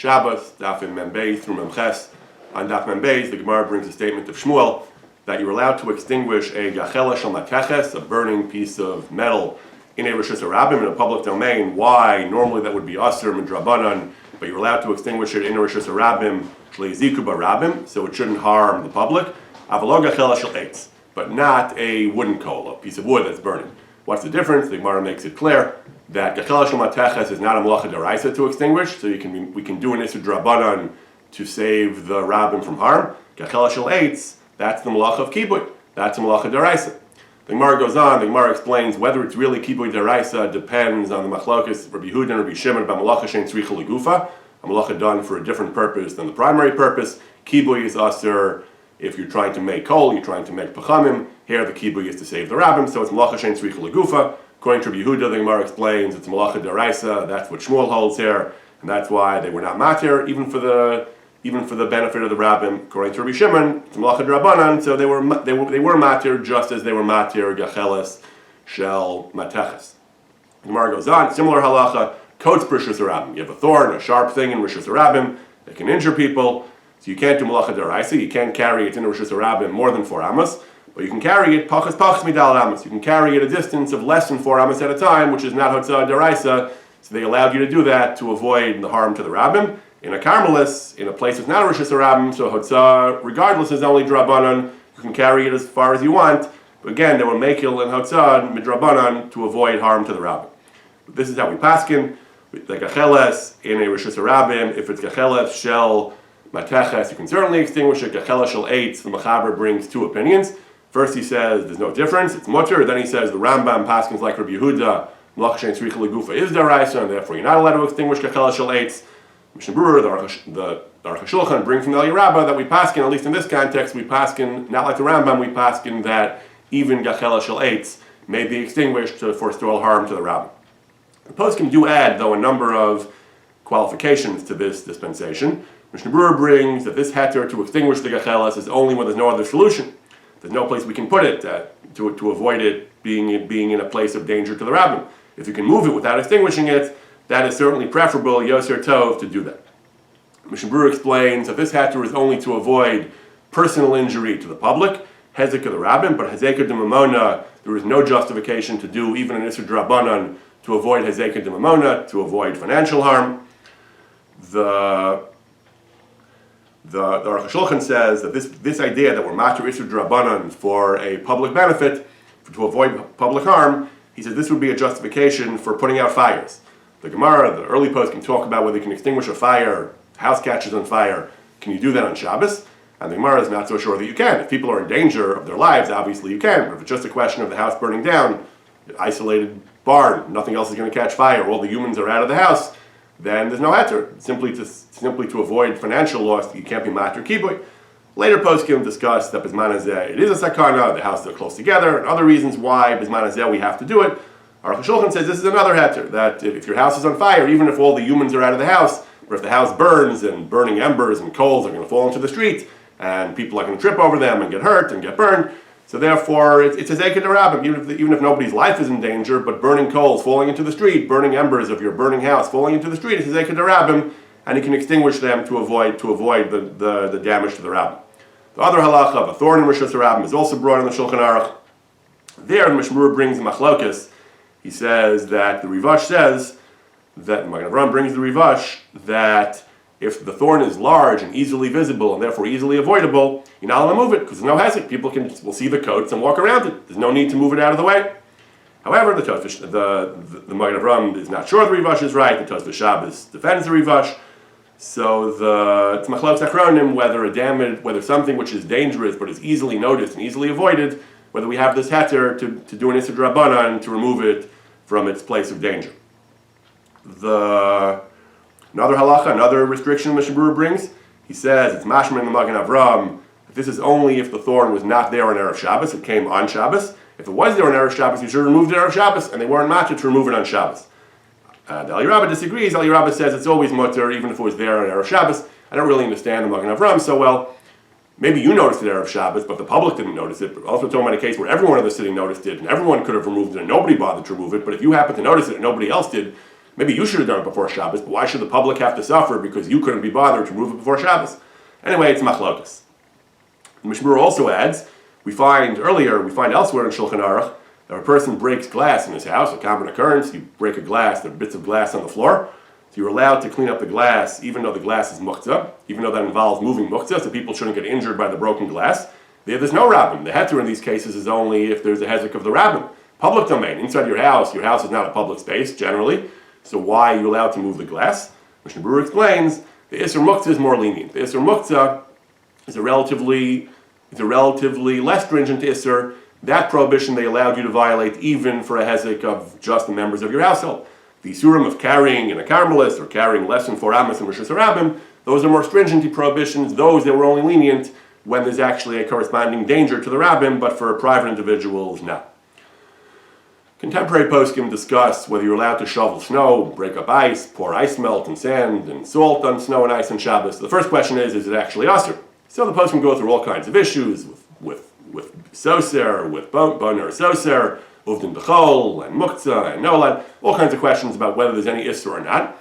Shabbos, Daf Membeis through Memches. On Daf Membeis, the Gemara brings a statement of Shmuel that you're allowed to extinguish a gachela shel mateches, a burning piece of metal, in a rishus harabim, in a public domain. Why? Normally that would be aser midrabanan, but you're allowed to extinguish it in a rishus harabim, shleiziku barabim, so it shouldn't harm the public. Avalo gachela shel eitz, but not a wooden coal, a piece of wood that's burning. What's the difference? The Gemara makes it clear that gachela shel mateches is not a malacha deraisa to extinguish, so we can do an iser drabanan to save the rabbim from harm. Gachela shel eitz, that's the malacha of kibui, that's a malacha deraisa. The Gemara goes on, the Gemara explains whether it's really kibui deraisa depends on the machlokes Rabbi Yehuda and Rabbi Shimon about malacha shein tzricha legufa, a malacha done for a different purpose than the primary purpose. Kibui is aser if you're trying to make coal, you're trying to make pachamim. Here the kibui is to save the rabbim, so it's malacha shein tzricha legufa. According to Rabbi Yehuda, the Gemara explains it's malacha deraisa. That's what Shmuel holds here, and that's why they were not matir, even for the benefit of the rabbim. According to Rabbi Shimon, it's malacha drabanan, so they were matir just as they were matir gacheles shel mateches. The Gemara goes on, similar halacha, coats per rishus harabim. You have a thorn, a sharp thing in rishus harabim that can injure people, so you can't do malacha deraisa. You can't carry it in a rishus harabim more than 4 amos. But you can carry it pachas midal amos. You can carry it a distance of less than 4 amos at a time, which is not hotzah deraisa. So they allowed you to do that to avoid the harm to the rabbim. In a karmelis, in a place that's not a rishus harabim, so hotzah, regardless, is only drabanan. You can carry it as far as you want. But again, they were mekil and hotzah midrabanan to avoid harm to the rabbim. This is how we paskin. Like gacheles in a rishus harabim, if it's gacheles shel mateches, you can certainly extinguish it. Gacheles shel eitz, the Mechaber brings 2 opinions. First he says there's no difference, it's mutter. Then he says the Rambam paskins like Rabbi Yehuda, malacha shein tzricha legufa is deraisa, and therefore you're not allowed to extinguish gacheles shel eitz. Mishnah Berurah, the Aruch HaShulchan, brings from the Eli Rabbah that we paskin, at least in this context, we paskin, not like the Rambam, we paskin that even gacheles shel eitz may be extinguished to forestall harm to the rabbin. The poskim do add, though, a number of qualifications to this dispensation. Mishnah Berurah brings that this heter to extinguish the gacheles is only when there's no other solution. There's no place we can put it to avoid it being in a place of danger to the rabbin. If you can move it without extinguishing it, that is certainly preferable, yoser tov, to do that. Mishnah Berurah explains that this heter is only to avoid personal injury to the public, hezek of the rabbin, but hezek de mamona, there is no justification to do even an isur drabanan to avoid hezek de mamona, to avoid financial harm. The Aruch HaShulchan says that this idea that we're matir isur drabanan for a public benefit, to avoid public harm, he says this would be a justification for putting out fires. The Gemara, the early post, can talk about whether you can extinguish a fire, house catches on fire. Can you do that on Shabbos? And the Gemara is not so sure that you can. If people are in danger of their lives, obviously you can. But if it's just a question of the house burning down, isolated barn, nothing else is going to catch fire, all the humans are out of the house, then there's no heter. Simply to avoid financial loss, you can't be matir kibui. Later poskim discuss that bisman hazeh, it is a sakana, the houses are close together, and other reasons why bisman hazeh we have to do it. Aruch HaShulchan says this is another heter, that if your house is on fire, even if all the humans are out of the house, or if the house burns and burning embers and coals are going to fall into the street, and people are going to trip over them and get hurt and get burned, so therefore it's a zeked rabbim, even if nobody's life is in danger, but burning coals falling into the street, burning embers of your burning house falling into the street, it's a zeked rabbim, and he can extinguish them to avoid the damage to the rabbim. The other halacha of a thorn in rishus harabim is also brought in the Shulchan Aruch. There the Mishnah Berurah brings the machlokes. He says that the Rivash says that Magen Avraham brings the Rivash that if the thorn is large and easily visible and therefore easily avoidable, you're not allowed to move it because there's no hezek. People will see the coats and walk around it. There's no need to move it out of the way. However, the Magen Avraham is not sure the Rivash is right. The Daf Shabbos defends the Rivash. So it's machlokes achronim whether something which is dangerous but is easily noticed and easily avoided, whether we have this heter to do an isur drabanan to remove it from its place of danger. Another halacha, another restriction Mishnah Berurah brings, he says it's mashma in the Magen Avraham. This is only if the thorn was not there on Erev Shabbos, it came on Shabbos. If it was there on Erev Shabbos, you should have removed it on Erev Shabbos, and they weren't matir to remove it on Shabbos. The Eli Rabbah disagrees. Eli Rabbah says it's always mutter, even if it was there on Erev Shabbos. I don't really understand the Magen Avraham so well. Maybe you noticed it Erev Shabbos, but the public didn't notice it. But also talking about a case where everyone in the city noticed it, and everyone could have removed it, and nobody bothered to remove it. But if you happen to notice it and nobody else did, Maybe you should have done it before Shabbos, but why should the public have to suffer because you couldn't be bothered to remove it before Shabbos? Anyway, it's machlokes. The Mishmur also adds, we find elsewhere in Shulchan Aruch, that if a person breaks glass in his house, a common occurrence, you break a glass, there are bits of glass on the floor, so you're allowed to clean up the glass even though the glass is muktzah, even though that involves moving muktzah, so people shouldn't get injured by the broken glass. There's no rabbin. The heter in these cases is only if there's a hezek of the rabbin. Public domain, inside your house is not a public space, generally, so why are you allowed to move the glass? Mishnah Berurah explains, the Isser Muktzah is more lenient. The Isser Muktzah is a relatively less stringent Isser. That prohibition they allowed you to violate even for a hezek of just the members of your household. The Isurim of carrying in a Carmelist or carrying less than 4 Amos in Rosh Hashanah, those are more stringent prohibitions. Those that were only lenient when there's actually a corresponding danger to the rabbin, but for private individuals, no. Contemporary poskim discuss whether you're allowed to shovel snow, break up ice, pour ice melt and sand and salt on snow and ice on Shabbos. The first question is it actually usher? So the poskim go through all kinds of issues with soser, with boner soser, uvdin b'chol, and muktzah, and nolad, all kinds of questions about whether there's any isser or not.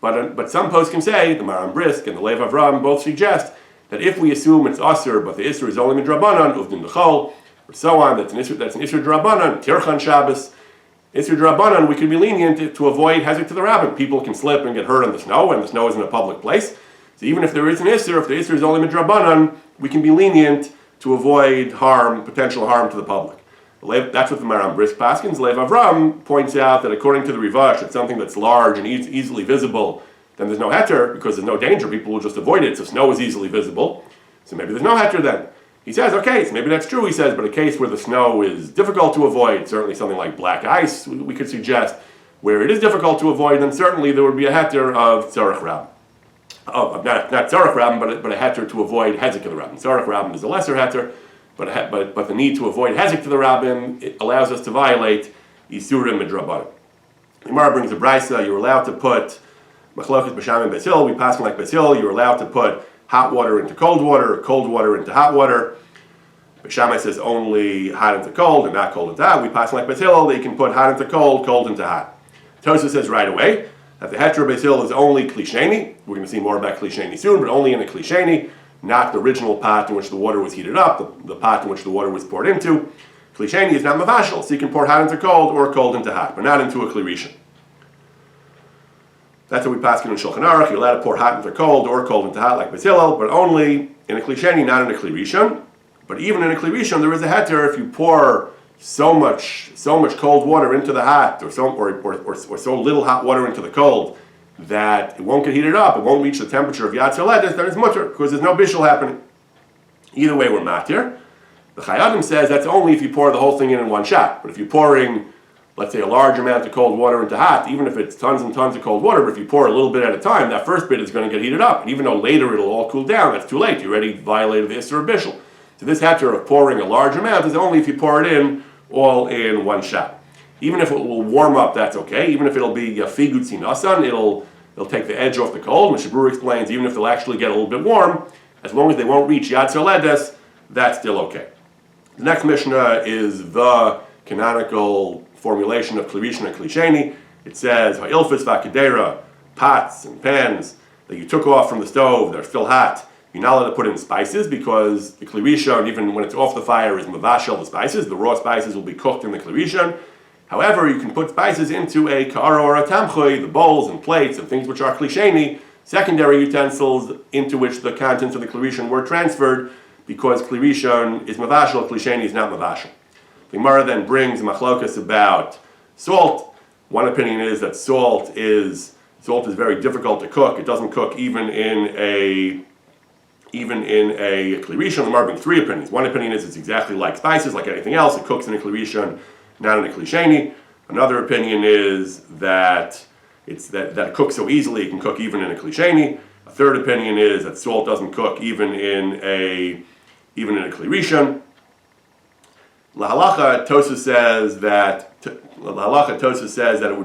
But some poskim say, the Maram Brisk and the Lev Avram both suggest that if we assume it's usher, but the isser is only midrabanan, uvdin b'chol, or so on, that's an isser drabanan, tirchan Shabbos, isser drabanan, we can be lenient to avoid hezek to the rabbin. People can slip and get hurt on the snow, and the snow is in a public place. So even if there is an isser, if the isser is only midrabanan, we can be lenient to avoid potential harm to the public. That's what the Maram Brisk paskins. Lev Avram points out that according to the Rivash, it's something that's large and easily visible, then there's no heter because there's no danger. People will just avoid it. So snow is easily visible. So maybe there's no heter then. He says, okay, so maybe that's true, he says, but a case where the snow is difficult to avoid, certainly something like black ice, we could suggest, where it is difficult to avoid, then certainly there would be a heter of tzarech rabbin. Not tzarech rabbin, but a heter to avoid hezek of the rabbin. Tzarech rabbin is a lesser heter, but the need to avoid hezek to the rabbin, it allows us to violate isurim midrabanan. The Gemara brings a brisa, you're allowed to put machlokas b'sham and Beis Hillel, we pass like Beis Hillel, you're allowed to put hot water into cold water into hot water. Shammai says only hot into cold and not cold into hot. We pass like Beis Hillel, they can put hot into cold into hot. Tosha says right away that the heter Beis Hillel is only klisheni. We're going to see more about klisheni soon, but only in a klisheni, not the original pot in which the water was heated up, the pot in which the water was poured into. Klisheni is not mavashal, so you can pour hot into cold or cold into hot, but not into a klirishan. That's what we pass in Shulchan Aruch. You're allowed to pour hot into cold or cold into hot like Beis Hillel, but only in a klisheni, not in a klirishan. But even in a klirishan, there is a heter if you pour so much cold water into the hot, or so little hot water into the cold, that it won't get heated up, it won't reach the temperature of Yad Soledes, then it's mutter, because there's no bishul happening. Either way, we're matir. The Chayadim says that's only if you pour the whole thing in one shot. But if you're pouring, let's say, a large amount of cold water into hot, even if it's tons and tons of cold water, but if you pour a little bit at a time, that first bit is going to get heated up. And even though later it'll all cool down, that's too late. You already violated the Isser of bishul. So this heter of pouring a large amount is only if you pour it in all in one shot. Even if it will warm up, that's okay. Even if it'll be figut sinasan, it'll take the edge off the cold. Mishnah Berurah explains even if they'll actually get a little bit warm, as long as they won't reach Yad Soledes, that's still okay. The next Mishnah is the canonical formulation of klirishan and klisheni. It says ha'ilfis v'akadera, pots and pans that you took off from the stove, they're still hot. You're not allowed to put in spices because the klirishan, even when it's off the fire, is mavashel the spices. The raw spices will be cooked in the klirishan. However, you can put spices into a ka'ara or a tamchui, the bowls and plates and things which are klisheni, secondary utensils into which the contents of the klirishan were transferred, because klirishan is mavashel, klisheni is not mavashel. The Gemara then brings machlokas about salt. One opinion is that salt is very difficult to cook. It doesn't cook even in a klirishan. The Gemara brings three opinions. One opinion is it's exactly like spices, like anything else. It cooks in a klirishan, not in a klisheni. Another opinion is that it cooks so easily it can cook even in a klisheni. A third opinion is that salt doesn't cook even in a klirishan. Lahalacha Tosa says that it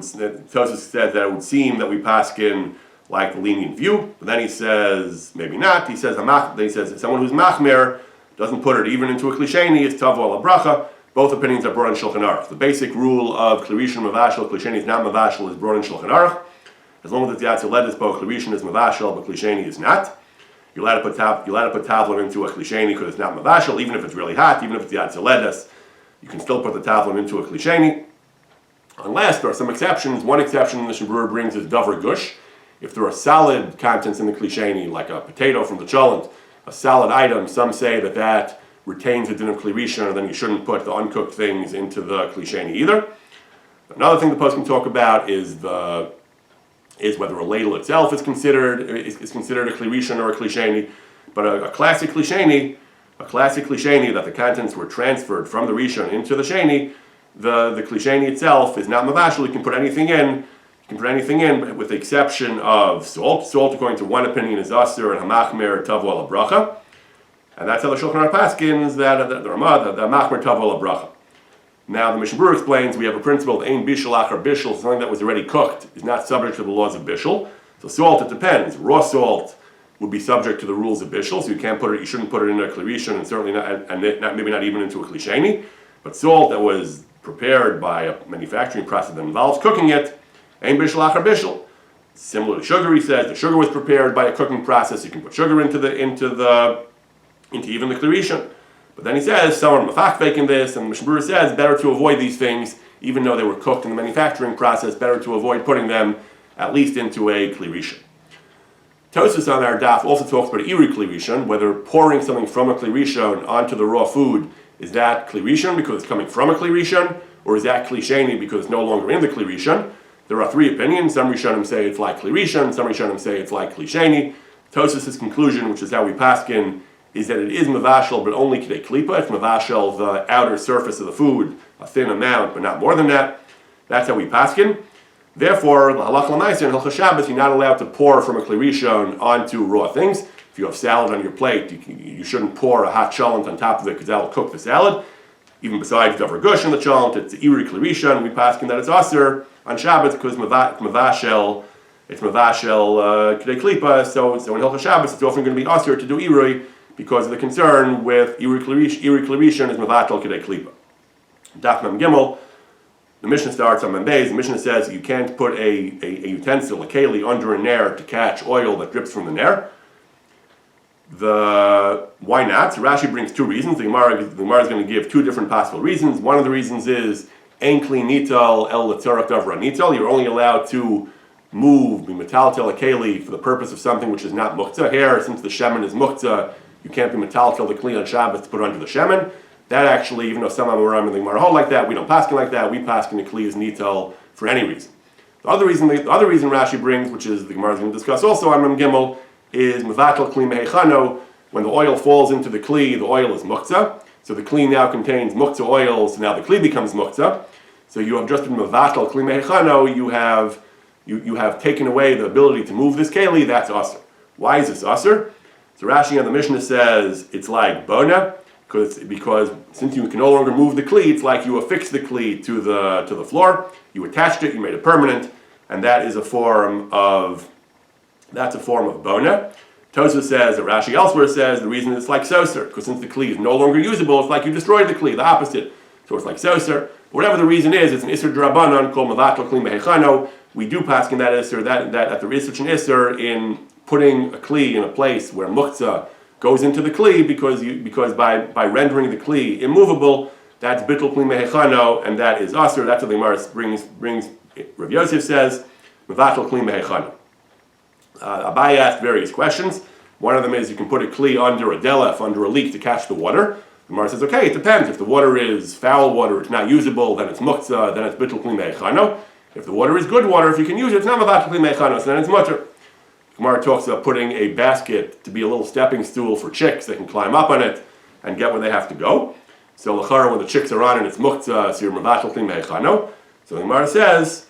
would seem that we paskin like the lenient view, but then he says maybe not. He says someone who's machmer doesn't put it even into a klisheni is tavo ala bracha. Both opinions are brought in Shulchan Aruch. The basic rule of klirishan mavashel, klisheni is not mavashel, is brought in Shulchan Aruch. As long as it's Yatzel Ledes, both Chlirishan is Mavashal, but Klisheni is not. You're allowed to put tavlim into a Klisheni because it's not Mavashal, even if it's really hot, even if it's Yatzel Ledes, you can still put the tavlim into a Klisheni. Unless there are some exceptions. One exception the Mishnah Berurah brings is Davar Gush. If there are solid contents in the Klisheni, like a potato from the cholent, a solid item, some say that retains the din of Kli Rishon, and then you shouldn't put the uncooked things into the Klisheni either. Another thing the post can talk about is whether a ladle itself is considered a Kli Rishon or a Klisheni. But a classic Klisheni that the contents were transferred from the Rishon into the Sheni, the Klisheni itself is not Mavashal. You can put anything in. With the exception of salt. Salt, according to one opinion, is Asur and Hamachmer Tavo Al Bracha. And that's how the Shulchan Aruch paskins that the Ramah, the Machmer Tavo Al Bracha. Now the Mishnah Berurah explains we have a principle of Ein Bishul Achar Bishul, something that was already cooked is not subject to the laws of Bishul. So salt, it depends. Raw salt would be subject to the rules of Bishul, so you shouldn't put it in a Kli Rishon, and certainly maybe not even into a Klisheni. But salt that was prepared by a manufacturing process that involves cooking it, Ein Bishul Achar Bishul. Similar to sugar, he says the sugar was prepared by a cooking process. You can put sugar into even the Kli Rishon. But then he says some are mafakvek in this, and the Mishnah Berurah says better to avoid these things, even though they were cooked in the manufacturing process. Better to avoid putting them at least into a Kli Rishon. Tosfos on our daf also talks about Iri Kli Rishon, whether pouring something from a Kli Rishon onto the raw food is that Kli Rishon because it's coming from a Kli Rishon, or is that Kli Sheni because it's no longer in the Kli Rishon. There are three opinions. Some Rishonim say it's like Kli Rishon, some Rishonim say it's like Kli Sheni. Tosfos' conclusion, which is how we paskin, is that it is Mavashal, but only K'dei Klipa. It's Mavashal, the outer surface of the food, a thin amount, but not more than that. That's how we paskin. Therefore, the Halach L'Maaseh and Halachos Shabbos, you're not allowed to pour from a Kli Rishon onto raw things. If you have salad on your plate, you shouldn't pour a hot cholent on top of it because that will cook the salad. Even besides Davar Gush in the cholent, it's Iri Kli Rishon. We paskin that it's Asur on Shabbos because Mavashel, it's Mavashel K'dei Klipa. So in Halachos Shabbos, it's often going to be Asur to do Iri because of the concern with Iri Kli Rishon is Mavatal K'dei Klipa. Daf Mem Gimel, the Mishnah starts on Mem Beis. The Mishnah says you can't put a utensil, a keli, under a nair to catch oil that drips from the nair. Why not? So Rashi brings two reasons. The Gemara is going to give two different possible reasons. One of the reasons is Ein Kli Nital El L'Tzarach Davra Nital. You're only allowed to move Metaltel a keli for the purpose of something which is not muktzah. Here, since the shemen is muktzah, you can't be Metaltel the kli on Shabbos to put under the shemen. That actually, even though some Amoram and the Gemara hold like that, we don't paskin like that. We paskin the kli is nital for any reason. The other reason Rashi brings, which is the Gemara is going to discuss also on Mem Gimel, is Mevatel Kli Mehechano. When the oil falls into the kli, the oil is muktzah. So the kli now contains muktzah oil, so now the kli becomes muktzah. So you have just been Mevatel Kli Mehechano, you have taken away the ability to move this keli, that's Asur. Why is this Asur? So Rashi on the Mishnah says it's like Bona, because since you can no longer move the kli, it's like you affixed the kli to the floor, you attached it, you made it permanent, and that is a form of Bona. Tosfos says that Rashi elsewhere says the reason it's like Soser, because since the kli is no longer usable, it's like you destroyed the kli, the opposite. So it's like Soser. Whatever the reason is, it's an Isser D'Rabbanan called Mavatal Kli Mehechano. We do pass in that Isser, that there is such an Isser in putting a kli in a place where muktzah goes into the kli because by rendering the kli immovable, that's bittul kli mehechano, and that is Asur. That's what the Gemara brings. Rav Yosef says mevatel kli mehechano. Abai asked various questions. One of them is you can put a kli under a delef, under a leak to catch the water. The Gemara says, okay, it depends. If the water is foul water, it's not usable, then it's muktzah, then it's bittul kli mehechano. If the water is good water, if you can use it, it's not mevatel kli mehechano, so then it's mutter. Gemara talks about putting a basket to be a little stepping stool for chicks. They can climb up on it and get where they have to go. So l'chara, when the chicks are on it, it's muktzah, so you're mevatel kli mehechano. So the Gemara says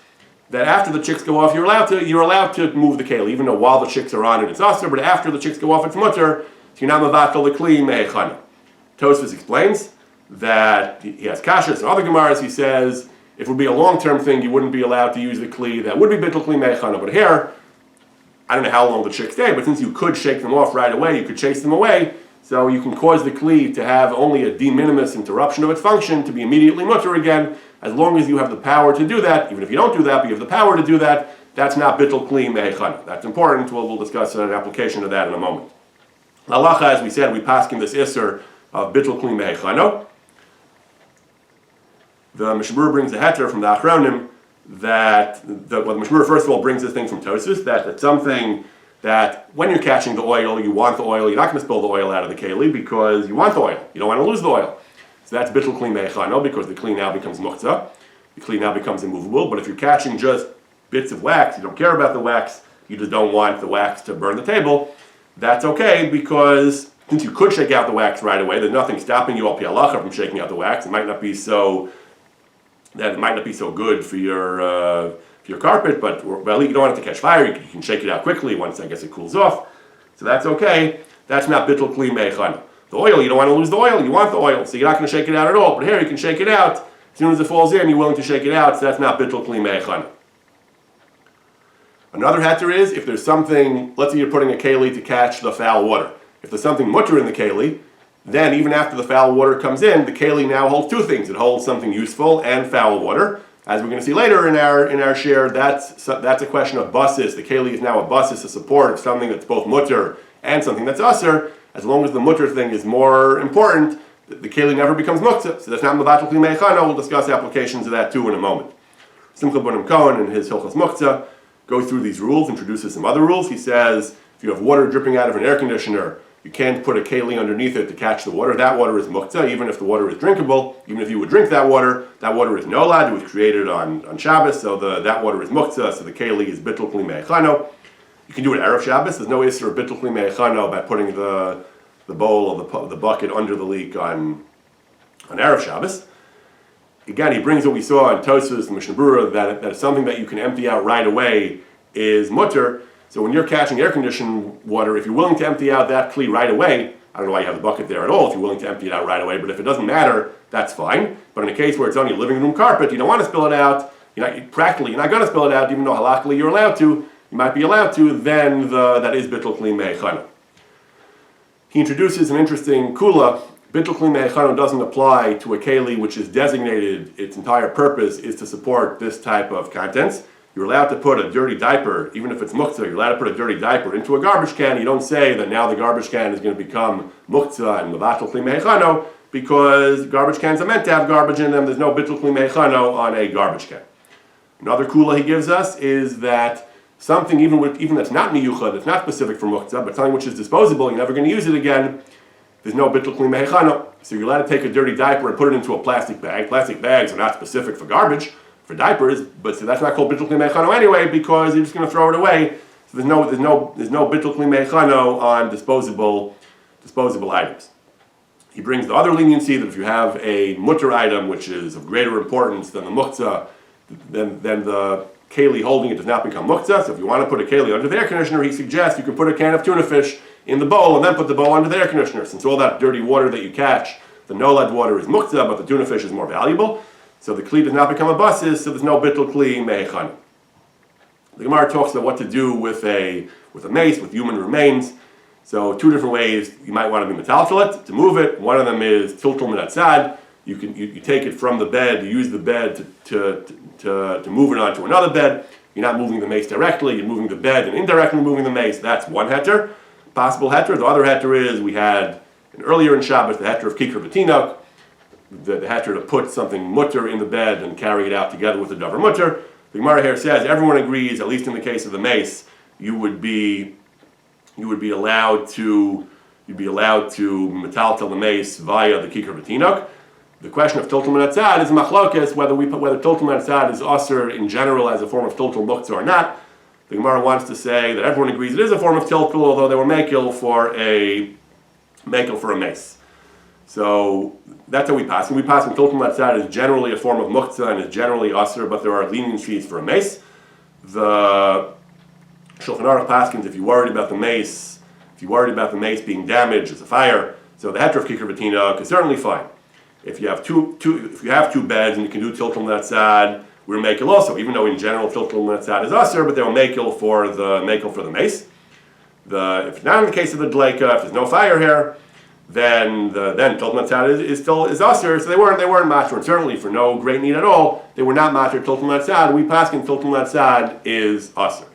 that after the chicks go off, you're allowed to move the keli, even though while the chicks are on it, it's asur, but after the chicks go off, it's mutter, so you're not mevatel the kli mehechano. Tosfos explains that he has kashas and other Gemaras. He says if it would be a long-term thing, you wouldn't be allowed to use the kli. That would be bittul kli mehechano, but here, I don't know how long the chicks stay, but since you could shake them off right away, you could chase them away, so you can cause the kli to have only a de minimis interruption of its function, to be immediately mutter again, as long as you have the power to do that. Even if you don't do that, but you have the power to do that, that's not bittul kli mehechana. That's important. We'll discuss an application of that in a moment. Halacha, as we said, we paskin this isser of bittul kli mehechana. The Mishnah Berurah brings a heter from the Achronim that the Mishnah Berurah first of all brings this thing from Tosfos, that it's something that when you're catching the oil, you want the oil. You're not going to spill the oil out of the keli because you want the oil. You don't want to lose the oil. So that's bittul kli mehechana, because the kli now becomes muktzah. The kli now becomes immovable. But if you're catching just bits of wax, you don't care about the wax, you just don't want the wax to burn the table, that's okay, because since you could shake out the wax right away, there's nothing stopping you al pi halacha from shaking out the wax. It might not be so good for your carpet, but well, you don't want it to catch fire. You can shake it out quickly once I guess it cools off. So that's okay. That's not bittul kli mehechana. The oil, you don't want to lose the oil. You want the oil, so you're not going to shake it out at all. But here, you can shake it out. As soon as it falls in, you're willing to shake it out, so that's not bittul kli mehechana. Another heter is, if there's something, let's say you're putting a keli to catch the foul water. If there's something mutter in the keli, then even after the foul water comes in, the keli now holds two things. It holds something useful and foul water. As we're going to see later in our share, that's a question of basis. The keli is now a basis, a support of something that's both mutter and something that's aser. As long as the mutter thing is more important, the keli never becomes muktzah. So that's not mevatel kli mehechana. We'll discuss applications of that too in a moment. Simcha Bunim Cohen in his Hilchos Muktzah goes through these rules, introduces some other rules. He says if you have water dripping out of an air conditioner, you can't put a keli underneath it to catch the water. That water is muktzah, even if the water is drinkable. Even if you would drink that water is nolad. It was created on Shabbos, so that water is muktzah, so the keli is bittul kli mehechana. You can do it erev Shabbos. There's no issur of bittul kli mehechana by putting the bowl of the bucket under the leak on erev Shabbos. Again, he brings what we saw in Tosfos, the Mishnah Berurah, that something that you can empty out right away is mutter. So when you're catching air-conditioned water, if you're willing to empty out that kli right away, I don't know why you have the bucket there at all if you're willing to empty it out right away, but if it doesn't matter, that's fine. But in a case where it's on your living room carpet, you don't want to spill it out, you're not going to spill it out, even though halachically you're allowed to, you might be allowed to, then that is bittul kli mehechana. He introduces an interesting kula. Bittul kli mehechana doesn't apply to a keli which is designated, its entire purpose is to support this type of contents. You're allowed to put a dirty diaper, even if it's muktzah, you're allowed to put a dirty diaper into a garbage can. You don't say that now the garbage can is going to become muktzah and mevatel kli mehechana, because garbage cans are meant to have garbage in them. There's no bittul kli mehechana on a garbage can. Another kula he gives us is that something even that's not miyuchad, it's not specific for muktzah, but something which is disposable, you're never going to use it again, there's no bittul kli mehechana. So you're allowed to take a dirty diaper and put it into a plastic bag. Plastic bags are not specific for garbage, for diapers, but so that's not called bittul kli mehechana anyway, because you're just going to throw it away. So there's no bittul kli mehechana on disposable items. He brings the other leniency that if you have a mutter item which is of greater importance than the muktzah, then the keli holding it does not become muktzah. So if you want to put a keli under the air conditioner, he suggests you can put a can of tuna fish in the bowl and then put the bowl under the air conditioner. Since all that dirty water that you catch, the nolad water is muktzah, but the tuna fish is more valuable. So the kli does not become a basis, so there's no bittul kli mehechana. The Gemara talks about what to do with a mace, with human remains. So two different ways you might want to be metaltalot, to move it. One of them is tiltul min hatzad. You take it from the bed, you use the bed to move it onto another bed. You're not moving the mace directly, you're moving the bed and indirectly moving the mace. That's one heter. Possible heter. The other heter is, we had earlier in Shabbos, the heter of kikar v'tinok, the heter to put something mutter in the bed and carry it out together with the davar mutter. The Gemara here says everyone agrees, at least in the case of the mace, you would be allowed to metaltal the mace via the kikar v'tinok. The question of tiltul min hatzad is machlokes, whether tiltul min hatzad is aser in general as a form of tiltul muktzah or not. The Gemara wants to say that everyone agrees it is a form of tiltul, although they were mekel for a mace. So that's how we pass. We pass when tiltul min hatzad is generally a form of muktzah and is generally aser, but there are leniencies for a mace. The Shulchan Aruch paskins, if you're worried about the mace being damaged as a fire, so the heter of kikar v'tinok is certainly fine. If you have two beds and you can do tiltul min hatzad, we're mekel also, even though in general tiltul min hatzad is aser, but they were mekel for the mace. If not in the case of the dleika, if there's no fire here, then Tiltul Natzad is Asr, so they weren't matur, and certainly for no great need at all, they were not matur Tiltul Natzad. We paskin Tiltul Natzad is Asr.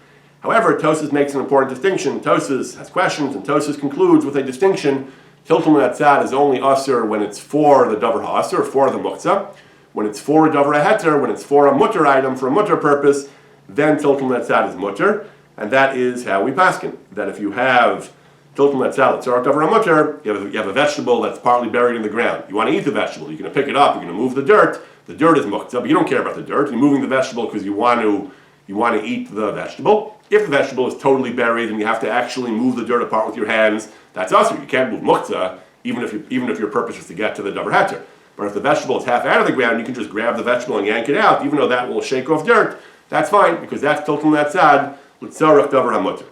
However, Tosas makes an important distinction. Tosas has questions, and Tosas concludes with a distinction. Tiltul Natzad is only Asr when it's for the Davar HaAsr, for the Muktzah. When it's for a Davar HaHeter, when it's for a mutter item, for a mutter purpose, then Tiltul Natzad is mutter, and that is how we paskin. That if you have Tiltul Natzad, Tzarek Davar HaMutter, you have a vegetable that's partly buried in the ground. You want to eat the vegetable, you're going to pick it up, you're going to move the dirt. The dirt is muktzah, but you don't care about the dirt. You're moving the vegetable because you want to eat the vegetable. If the vegetable is totally buried and you have to actually move the dirt apart with your hands, that's also, you can't move muktzah, even if your purpose is to get to the Davar Heter. But if the vegetable is half out of the ground, you can just grab the vegetable and yank it out, even though that will shake off dirt. That's fine, because that's Tiltul Natzad, L'tzarech Davar HaMutter.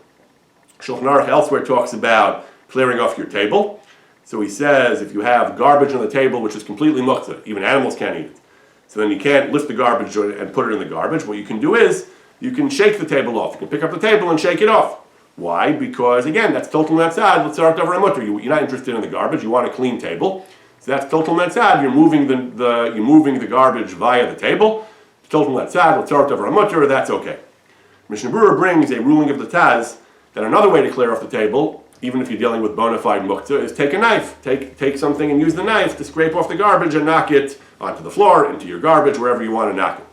Shulchan Aruch elsewhere talks about clearing off your table. So he says if you have garbage on the table which is completely muktzah, even animals can't eat it. So then you can't lift the garbage and put it in the garbage. What you can do is you can shake the table off. You can pick up the table and shake it off. Why? Because again, that's Tiltul Natzad, L'tzarech Davar HaMutter. You're not interested in the garbage. You want a clean table. So that's Tiltul Natzad. You're moving the garbage via the table. Tiltul Natzad, L'tzarech Davar HaMutter. That's okay. Mishnah Berurah brings a ruling of the Taz that another way to clear off the table, even if you're dealing with bona fide muktzah, is take a knife. Take something and use the knife to scrape off the garbage and knock it onto the floor, into your garbage, wherever you want to knock it.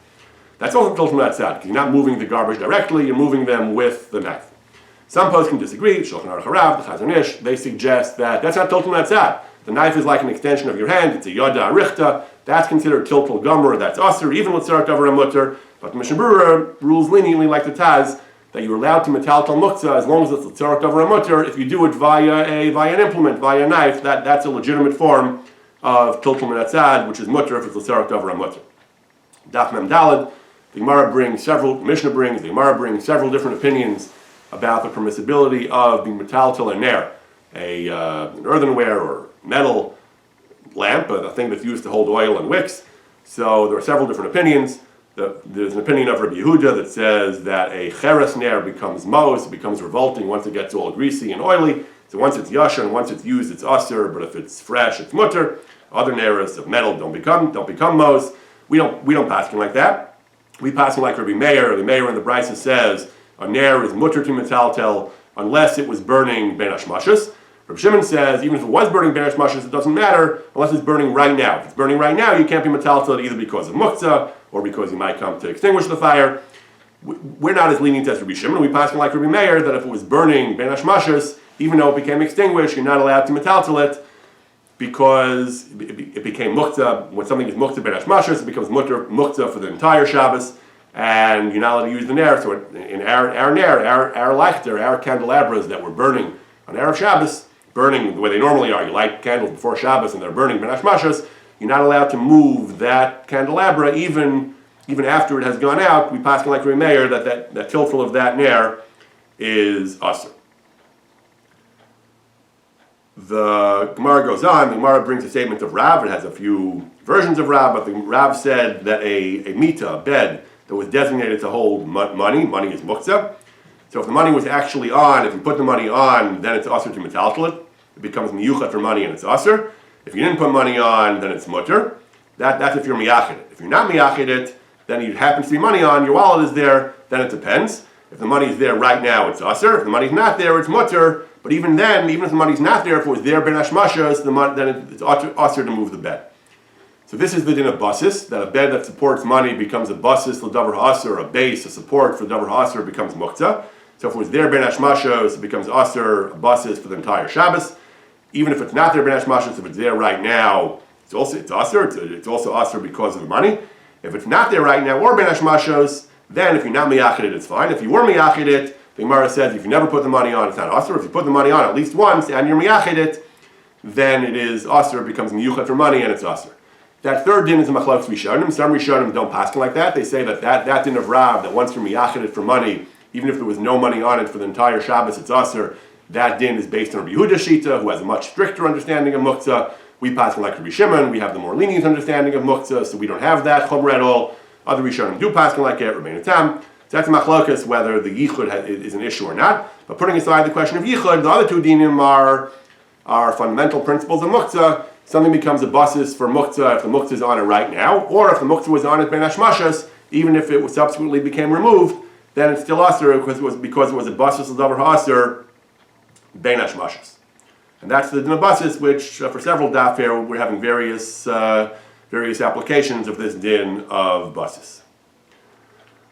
That's also Tiltul Natzad, because you're not moving the garbage directly, you're moving them with the knife. Some poskim can disagree, Shulchan Aruch Harav, the Chazon Ish, they suggest that that's not Tiltul Natzad. The knife is like an extension of your hand, it's a Yada Arichta, that's considered Tiltul Gomer, that's Asr, even with Tzarek Davar HaMutter, but the Mishnah Berurah rules leniently like the Taz, that you're allowed to metaltal muktzah as long as it's Tzarek Davar HaMutter. If you do it via an implement, via a knife, that's a legitimate form of Tiltul Natzad, which is mutter if it's Tzarek Davar HaMutter. Daf Mem Daled, the Gemara brings several different opinions about the permissibility of being metaltal and ner, an earthenware or metal lamp, a thing that's used to hold oil and wicks. So there are several different opinions. There's an opinion of Rabbi Yehuda that says that a cheres ner becomes mos, it becomes revolting once it gets all greasy and oily. So once it's yasher and once it's used, it's aser. But if it's fresh, it's mutter. Other neres of metal don't become mos. We don't paskin like that. We paskin like Rabbi Meir. Rabbi Meir in the Brisa says a ner is mutter to metaltel unless it was burning ben hashmashos. Rabbi Shimon says even if it was burning ben hashmashos, it doesn't matter unless it's burning right now. If it's burning right now, you can't be metaltel either because of muktzah or because you might come to extinguish the fire. We're not as lenient as Rabbi Shimon. We pass like Rabbi Meir that if it was burning ben hashmashos, even though it became extinguished, you're not allowed to metaltel it because it became muktzah. When something is muktzah ben hashmashos, it becomes muktzah for the entire Shabbos, and you're not allowed to use the ner. So in our ner, our lichter, our candelabras that were burning on Erev Shabbos, burning the way they normally are, you light candles before Shabbos and they're burning ben hashmashos, you're not allowed to move that candelabra even after it has gone out. We pass like Rabbi Meir that tilful of that ner is asr. The Gemara goes on. The Gemara brings a statement of Rav. It has a few versions of Rav, but the Rav said that a mita, a bed that was designated to hold money is muktzah. So if the money was actually on, if you put the money on, then it's asr to metaltal it. It becomes miyuchat for money and it's asr. If you didn't put money on, then it's mutter. That's if you're miyachid it. If you're not miyachid it, then it happens to be money on, your wallet is there, then it depends. If the money's there right now, it's asr. If the money's not there, it's mutter. But even then, even if the money's not there, if it was there ben hashmashos, then it's asr to move the bed. So this is the din of basis, that a bed that supports money becomes a basis l'davar ha'asr, a base, a support for davar ha'asr becomes muktzah. So if it was there ben hashmashos, it becomes asr, a basis for the entire Shabbos. Even if it's not there ben hashmashos, if it's there right now, it's asr. It's also asr because of the money. If it's not there right now or ben hashmashos, then if you're not miyachid it, it's fine. If you were miyachid it, the Gemara says if you never put the money on, it's not asr. If you put the money on at least once and you're miyachid it, then it is asr. It becomes miyuchat for money and it's asr. That third din is a machlokes rishonim. Some rishonim don't paskin like that. They say that din of Rav, that once you're miyachid it for money, even if there was no money on it for the entire Shabbos, it's asr. That din is based on Rabbi Yehuda Shita, who has a much stricter understanding of muktzah. We pass like Rabbi Shimon, we have the more lenient understanding of muktzah, so we don't have that chomer at all. Other Rishonim do pass like it, Rabbeinu Tam. So that's a machlokas whether the yichud is an issue or not. But putting aside the question of yichud, the other two dinim are are fundamental principles of muktzah. Something becomes a basis for muktzah if the muktzah is on it right now, or if the muktzah was on it ben hashmashas, even if it subsequently became removed, then it's still aser because it was a basis of davar ha'aser ben hashmashas. And that's the din of basis, which for several daf here we're having various applications of this din of basis.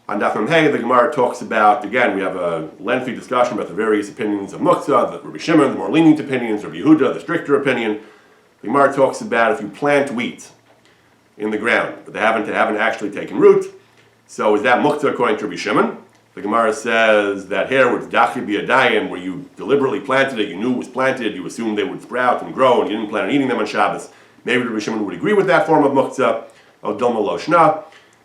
On Daf Hey, the Gemara talks about, again, we have a lengthy discussion about the various opinions of muktzah, the Rabbi Shimon, the more lenient opinions, Rabbi Yehuda, the stricter opinion. The Gemara talks about if you plant wheat in the ground, but they haven't actually taken root, so is that muktzah according to Rabbi Shimon? The Gemara says that here, where it's dachi b'yadayim, where you deliberately planted it, you knew it was planted, you assumed they would sprout and grow, and you didn't plan on eating them on Shabbos. Maybe Rabbi Shimon would agree with that form of muktzah. Odilma lo shna.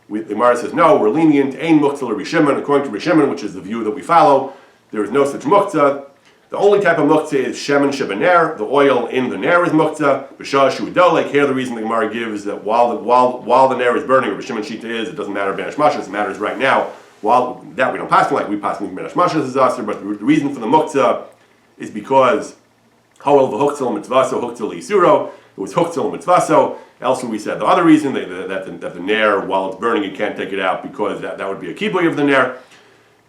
The Gemara says, no, we're lenient. Ein muktzah Rabbi Shimon. According to Rabbi Shimon, which is the view that we follow, there is no such muktzah. The only type of muktzah is shemen shebener. The oil in the ner is muktzah. B'shah shu'idolek. Here, the reason the Gemara gives that while the ner is burning, Rabbi Shimon shita is, it doesn't matter ben hashmashas. It matters right now. While that we don't pass like we pass ben hashmashas is aser, but the reason for the muktzah is because hoel v'huktzal mitzvaso huktzal isuro. It was huktzal mitzvaso. Elsewhere we said the other reason that the ner, while it's burning, you can't take it out because that would be a kiboy of the ner.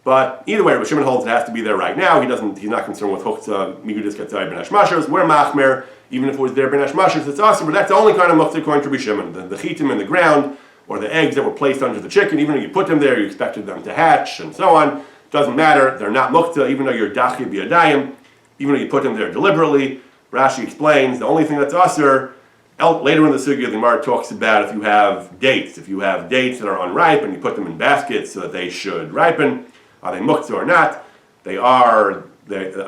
But either way, Rabbi Shimon holds it has to be there right now. He's not concerned with huktzah migudis katzai ben hashmashos. We're machmer, even if it was there ben hashmashos, it's awesome. But that's the only kind of muktzah according to Rabbi Shimon. The chitim in the ground, or the eggs that were placed under the chicken, even if you put them there, you expected them to hatch, and so on. Doesn't matter. They're not muktzah, even though you're dachi b'yadayim, even though you put them there deliberately. Rashi explains the only thing that's aser. Later in the sugya, the Gemara talks about if you have dates that are unripe and you put them in baskets so that they should ripen, are they muktzah or not? They are dachi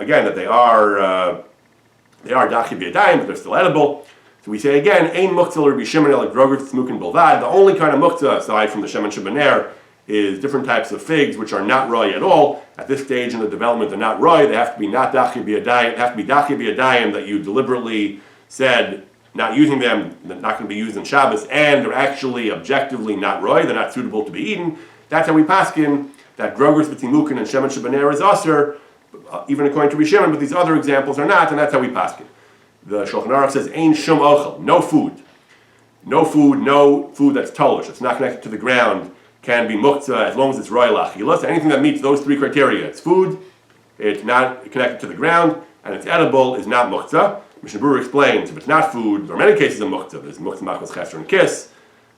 b'yadayim, but they're still edible. So we say again, ein muktzah Rabbi Shimon el groger tzmukin bilvad. The only kind of muktzah aside from the shemen shebener is different types of figs which are not roy at all. At this stage in the development, they're not roy. They have to be not dachi b'yadayim. They have to be dachi b'yadayim that you deliberately said not using them, not going to be used on Shabbos, and they're actually objectively not roy, they're not suitable to be eaten. That's how we paskin that grogers v'timukin and shemen shebener is aser, even according to Rishimon, but these other examples are not, and that's how we paskin. The Shulchan Aruch says, ein shum ochel, no food that's tolish, it's not connected to the ground, can be muktzah as long as it's roy l'achilas. Anything that meets those three criteria, it's food, it's not connected to the ground, and it's edible, is not muktzah. Mishnah Berurah explains, if it's not food, there are many cases of muktzah. There's muktzah machos cheser and kiss,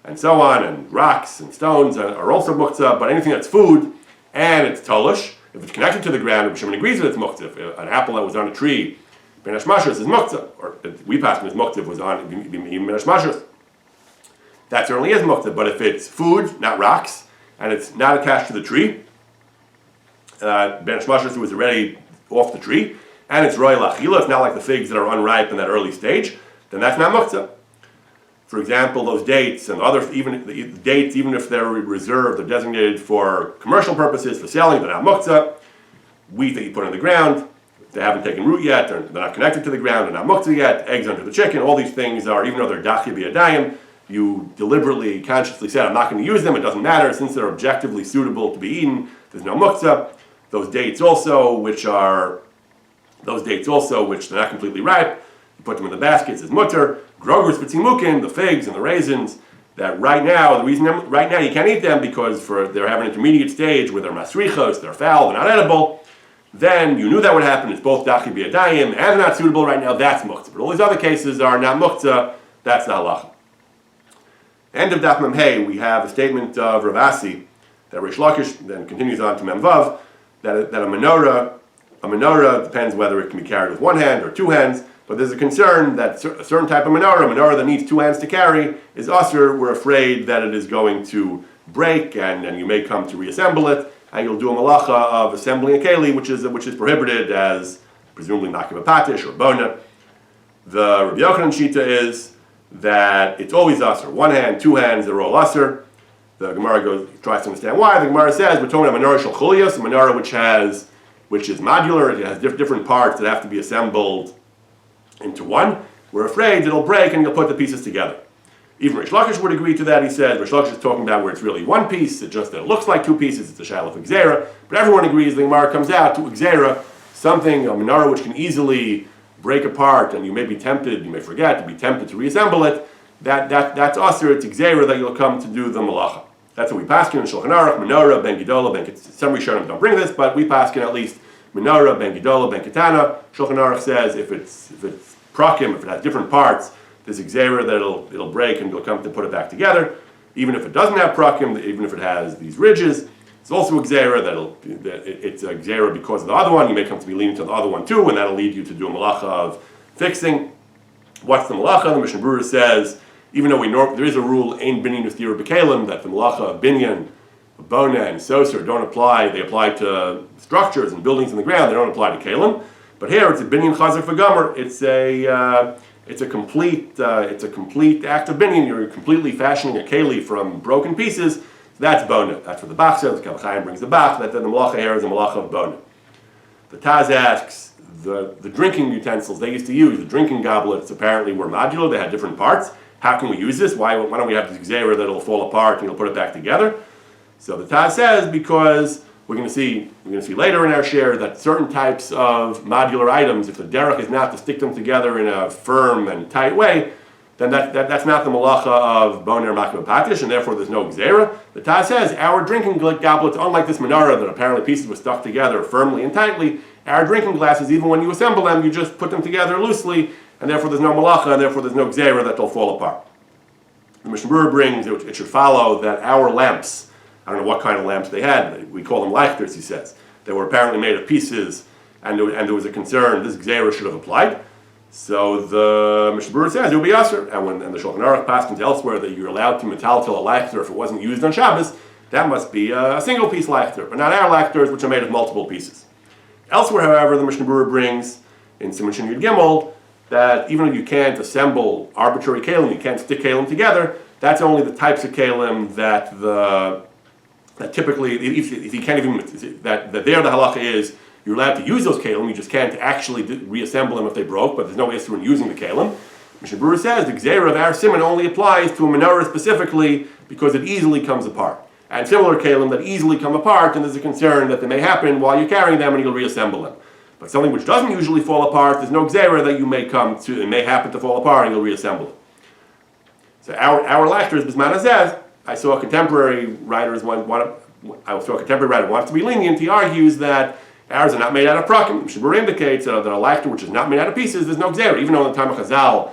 and so on, and rocks and stones are also muktzah, but anything that's food, and it's tolish, if it's connected to the ground, Rishon agrees that it's muktzah. If an apple that was on a tree, ben hashmashos is muktzah, or we pass as muktzah if it was on ben hashmashos. That certainly is muktzah, but if it's food, not rocks, and it's not attached to the tree, ben hashmashos was already off the tree, and it's roy lachila, it's not like the figs that are unripe in that early stage, then that's not muktzah. For example, those dates and other, even if they're reserved, they're designated for commercial purposes, for selling, they're not muktzah. Wheat that you put on the ground, they haven't taken root yet, they're not connected to the ground, they're not muktzah yet, eggs under the chicken, all these things are, even though they're dachi b'yadayim, you deliberately, consciously said, I'm not going to use them, it doesn't matter, since they're objectively suitable to be eaten, there's no muktzah. Those dates also, which they're not completely ripe, you put them in the baskets as mutter. Grogers v'tzimukin, the figs and the raisins, that right now you can't eat them because they're having an intermediate stage where they're masrichos, they're foul, they're not edible. Then you knew that would happen, it's both dachi b'yadayim, and they're not suitable right now, that's muktzah. But all these other cases are not muktzah, that's the halacha. End of Daf Mem Hey, we have a statement of Rav Asi, that Rish Lakish then continues on to Mem Vav, that a menorah depends whether it can be carried with one hand or two hands, but there's a concern that a certain type of menorah that needs two hands to carry, is usher. We're afraid that it is going to break, and you may come to reassemble it, and you'll do a malacha of assembling a keli, which is prohibited as presumably makiv patish or bona. The Rabbi Yochanan shita is that it's always usher. One hand, two hands, they're all usher. The Gemara tries to understand why. The Gemara says we're talking about menorah shel chulios, a menorah which is modular. It has different parts that have to be assembled into one. We're afraid it'll break and you'll put the pieces together. Even Rish Lakish would agree to that. He said Rish Lakish is talking about where it's really one piece, it looks like two pieces, it's a shalaf gzeira, but everyone agrees the Gemara comes out to gzeira, a menorah which can easily break apart and you may be tempted, you may forget to be tempted to reassemble it, that's usher, it's gzeira that you'll come to do the malacha. That's what we paskin in Shulchan Aruch, menorah, ben gidola, ben ketana. Some Rishonim don't bring this, but we paskin at least menorah, ben gidola, ben ketana. Shulchan Aruch says if it's prakim, if it has different parts, there's a gzeira that it'll break and you'll come to put it back together. Even if it doesn't have prakim, even if it has these ridges, it's also a gzeira it's a gzeira because of the other one. You may come to be leaning to the other one too, and that'll lead you to do a malacha of fixing. What's the malacha? The Mishnah Berurah says, even though there is a rule, ein binyan uthira b'kelim, that the malacha of binyan, bona, and soser don't apply. They apply to structures and buildings in the ground. They don't apply to kelim. But here it's a binyan chazak v'gamer. It's a complete act of binyan. You're completely fashioning a keli from broken pieces. So that's bona. That's what the Bach says. The Kavachayim brings the Bach. That the malacha here is a malacha of bona. The Taz asks, the drinking utensils they used to use, the drinking goblets, apparently were modular. They had different parts. How can we use this? Why don't we have this gzeira that it'll fall apart and you'll put it back together? So the Taz says because we're going to see later in our share that certain types of modular items, if the derech is not to stick them together in a firm and tight way, then that's not the malacha of boner makim patish, and therefore there's no gzeira. The Taz says our drinking goblets, unlike this menorah that apparently pieces were stuck together firmly and tightly, our drinking glasses, even when you assemble them, you just put them together loosely, and therefore there's no malacha, and therefore there's no gzeira that they'll fall apart. The Mishnah Berurah brings, it should follow that our lamps, I don't know what kind of lamps they had, we call them leichters, he says. They were apparently made of pieces, and there was a concern this gzeira should have applied. So the Mishnah Berurah says it will be usher, and the Shulchan Aruch passes elsewhere that you're allowed to metaltel a leichter if it wasn't used on Shabbos. That must be a single piece leichter, but not our leichters, which are made of multiple pieces. Elsewhere, however, the Mishnah Berurah brings in Siman Shin Yud Gimel that even if you can't assemble arbitrary kalim, you can't stick kalim together, that's only the types of kalim that typically, if you can't even, that there the halacha is, you're allowed to use those kalim, you just can't actually reassemble them if they broke, but there's no issue in using the kalim. Mishnah Berurah says the gzeira of our siman only applies to a menorah specifically because it easily comes apart. And similar kalim that easily come apart, and there's a concern that they may happen while you're carrying them and you'll reassemble them. But something which doesn't usually fall apart, there's no gzeira that you may come to, it may happen to fall apart and you'll reassemble it. So our leichters, Bisman says, I saw a contemporary writer wants to be lenient. He argues that ours are not made out of prakim. Mishnah Berurah indicates that a leichter which is not made out of pieces, there's no gzeira. Even though in the time of Chazal,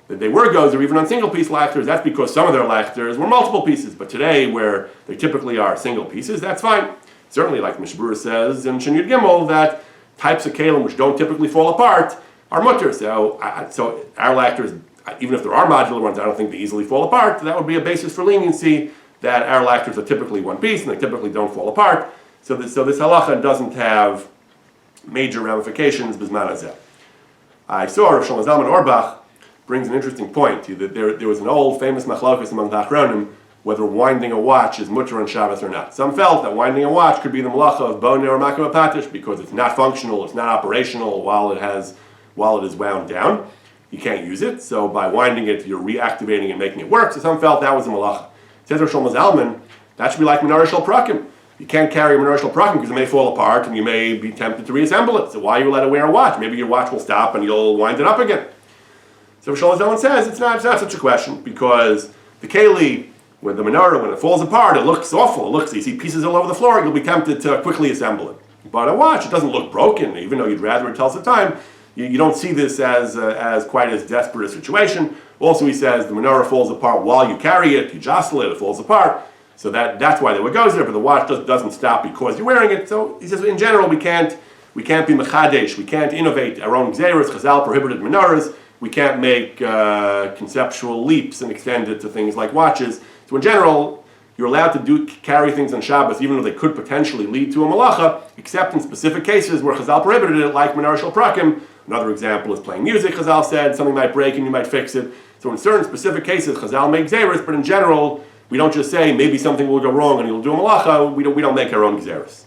that they were gozer, even on single piece leichters, that's because some of their leichters were multiple pieces. But today, where they typically are single pieces, that's fine. Certainly, like Mishnah Berurah says in Shin Yud Gimel, that types of kalim which don't typically fall apart are mutter. So our leichters, even if there are modular ones, I don't think they easily fall apart. That would be a basis for leniency that our leichters are typically one piece and they typically don't fall apart. So this halacha doesn't have major ramifications. Bisman hazeh. I saw Rav Shlomo Zalman Auerbach brings an interesting point. There was an old famous machlokes among the Achronim whether winding a watch is mutter on Shabbos or not. Some felt that winding a watch could be the malacha of boner or makim patish because it's not functional, it's not operational while it is wound down. You can't use it, so by winding it, you're reactivating and making it work. So some felt that was a malacha. Says Rav Shlomo Zalman, that should be like menorah shel prakim. You can't carry a menorah shel prakim because it may fall apart and you may be tempted to reassemble it. So why are you allowed to wear a watch? Maybe your watch will stop and you'll wind it up again. So Rav Shlomo Zalman says it's not such a question because the keli, when the menorah, when it falls apart, it looks awful. You see pieces all over the floor, you'll be tempted to quickly assemble it. But a watch, it doesn't look broken, even though you'd rather it tells the time. You don't see this as quite as desperate a situation. Also, he says the menorah falls apart while you carry it, you jostle it falls apart. So that's why there goes there, but the watch doesn't stop because you're wearing it. So he says, in general, we can't be mechadesh, we can't innovate our own gzeros. Chazal prohibited menorahs. We can't make conceptual leaps and extend it to things like watches. So in general, you're allowed to carry things on Shabbos, even though they could potentially lead to a malacha, except in specific cases where Chazal prohibited it, like menorah shel prakim. Another example is playing music. Chazal said something might break and you might fix it. So in certain specific cases, Chazal make gzeros, but in general, we don't just say maybe something will go wrong and you'll do a malacha. We don't make our own gzeros.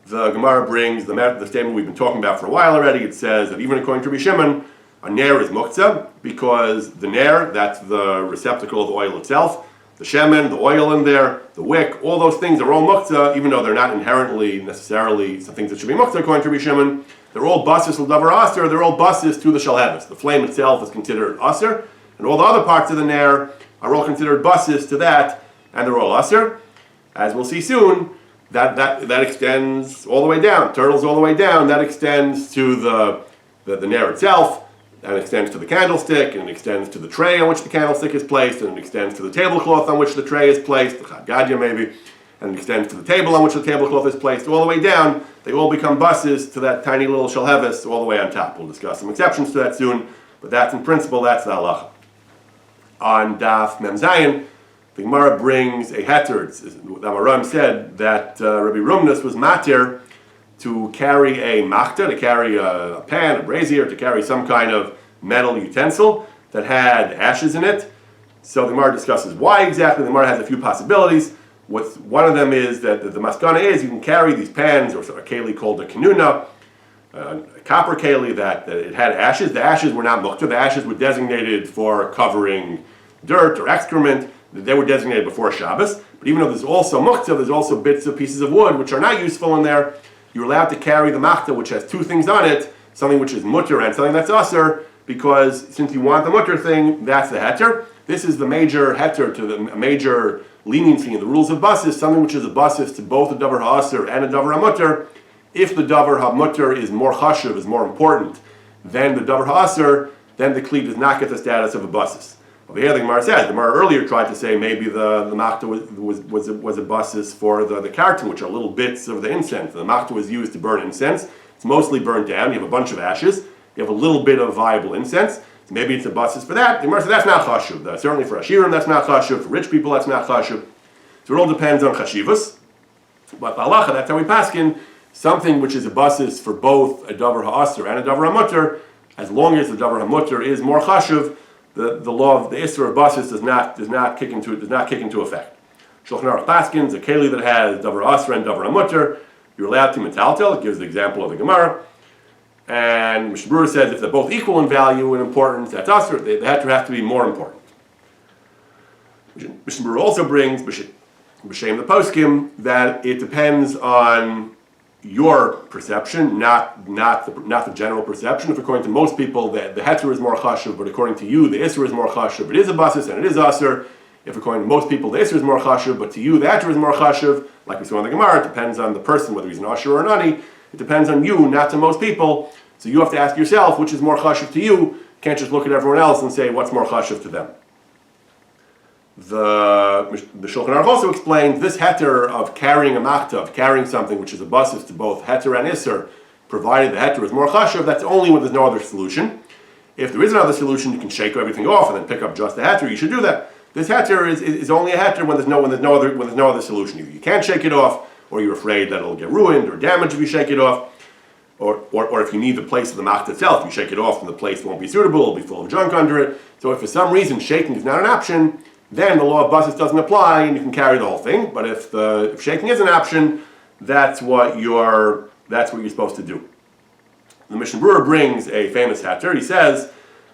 The Gemara brings the statement we've been talking about for a while already. It says that even according to Rabbi Shimon, a ner is muktzah because the ner, that's the receptacle of the oil itself, the shemen, the oil in there, the wick, all those things are all muktzah, even though they're not inherently necessarily some things that should be muktzah according to Rabbi Shimon. They're all basis l'davar aser, they're all basis to the shalheves. The flame itself is considered aser, and all the other parts of the nair are all considered basis to that, and they're all aser. As we'll see soon, that extends all the way down, turtles all the way down, that extends to the nair itself, and it extends to the candlestick, and it extends to the tray on which the candlestick is placed, and it extends to the tablecloth on which the tray is placed, the chadgadya maybe, and it extends to the table on which the tablecloth is placed, all the way down. They all become buses to that tiny little shalhevis all the way on top. We'll discuss some exceptions to that soon, but that's in principle, that's the halacha. On Daf Mem Zayin, the Gemara brings a heter. The Amaram said that Rabbi Rumnus was matir to carry a machta, to carry a pan, a brazier, to carry some kind of metal utensil that had ashes in it. So the Gemara discusses why exactly. The Gemara has a few possibilities. One of them is that the maskana is you can carry these pans, or a keli called a kanuna, a copper keli that it had ashes. The ashes were not mukta. The ashes were designated for covering dirt or excrement. They were designated before Shabbos. But even though there's also mukta, there's also bits of pieces of wood which are not useful in there. You're allowed to carry the machta, which has two things on it, something which is mutter and something that's aser, because since you want the mutter thing, that's the heter. This is the major heter to the major leniency in the rules of basis, something which is a basis to both a davar ha'aser and a davar ha'mutter. If the davar ha'mutter is more chashuv, is more important than the davar ha'aser, then the kli does not get the status of a basis. Over here, the Gemara says, the Gemara earlier tried to say maybe the machta was a basis for the kartan, which are little bits of the incense. The machta was used to burn incense. It's mostly burnt down. You have a bunch of ashes. You have a little bit of viable incense. So maybe it's a basis for that. The Gemara said that's not chashuv. Certainly for ashirim, that's not chashuv. For rich people, that's not chashuv. So it all depends on chashivas. But the halacha, that's how we paskin, something which is a basis for both a davar ha'aser and a davar ha'mutter, as long as the davar ha'mutter is more chashuv, the law of the Isra of basis does not kick into effect. Shulchan Aruch paskins, a keli that has davar asra and davar hamutter, you're allowed to metaltel. It gives the example of the Gemara. And Mishnah Berurah says if they're both equal in value and importance, that's asra. They have to be more important. Mishnah Berurah also brings b'shem the poskim that it depends on your perception, not the general perception. If according to most people the heter is more chashuv, but according to you the isra is more chashuv, it is a basis and it is aser. If according to most people the isra is more chashuv, but to you the heter is more chashuv, like we saw in the Gemara, it depends on the person whether he's an asher or an ani. It depends on you, not to most people. So you have to ask yourself which is more chashuv to you. You can't just look at everyone else and say what's more chashuv to them. The Shulchan Aruch also explains this heter of carrying a machta, of carrying something which is a basis to both heter and isser, provided the heter is more chashuv, that's only when there's no other solution. If there is another solution, you can shake everything off and then pick up just the heter. You should do that. This heter is only a heter when there's no other solution. Either you can't shake it off, or you're afraid that it'll get ruined or damaged if you shake it off, or if you need the place of the machta itself, you shake it off and the place won't be suitable, it'll be full of junk under it. So if for some reason shaking is not an option, then the law of basis doesn't apply and you can carry the whole thing. But if shaking is an option, that's what you're supposed to do. The Mishnah Berurah brings a famous heter. He says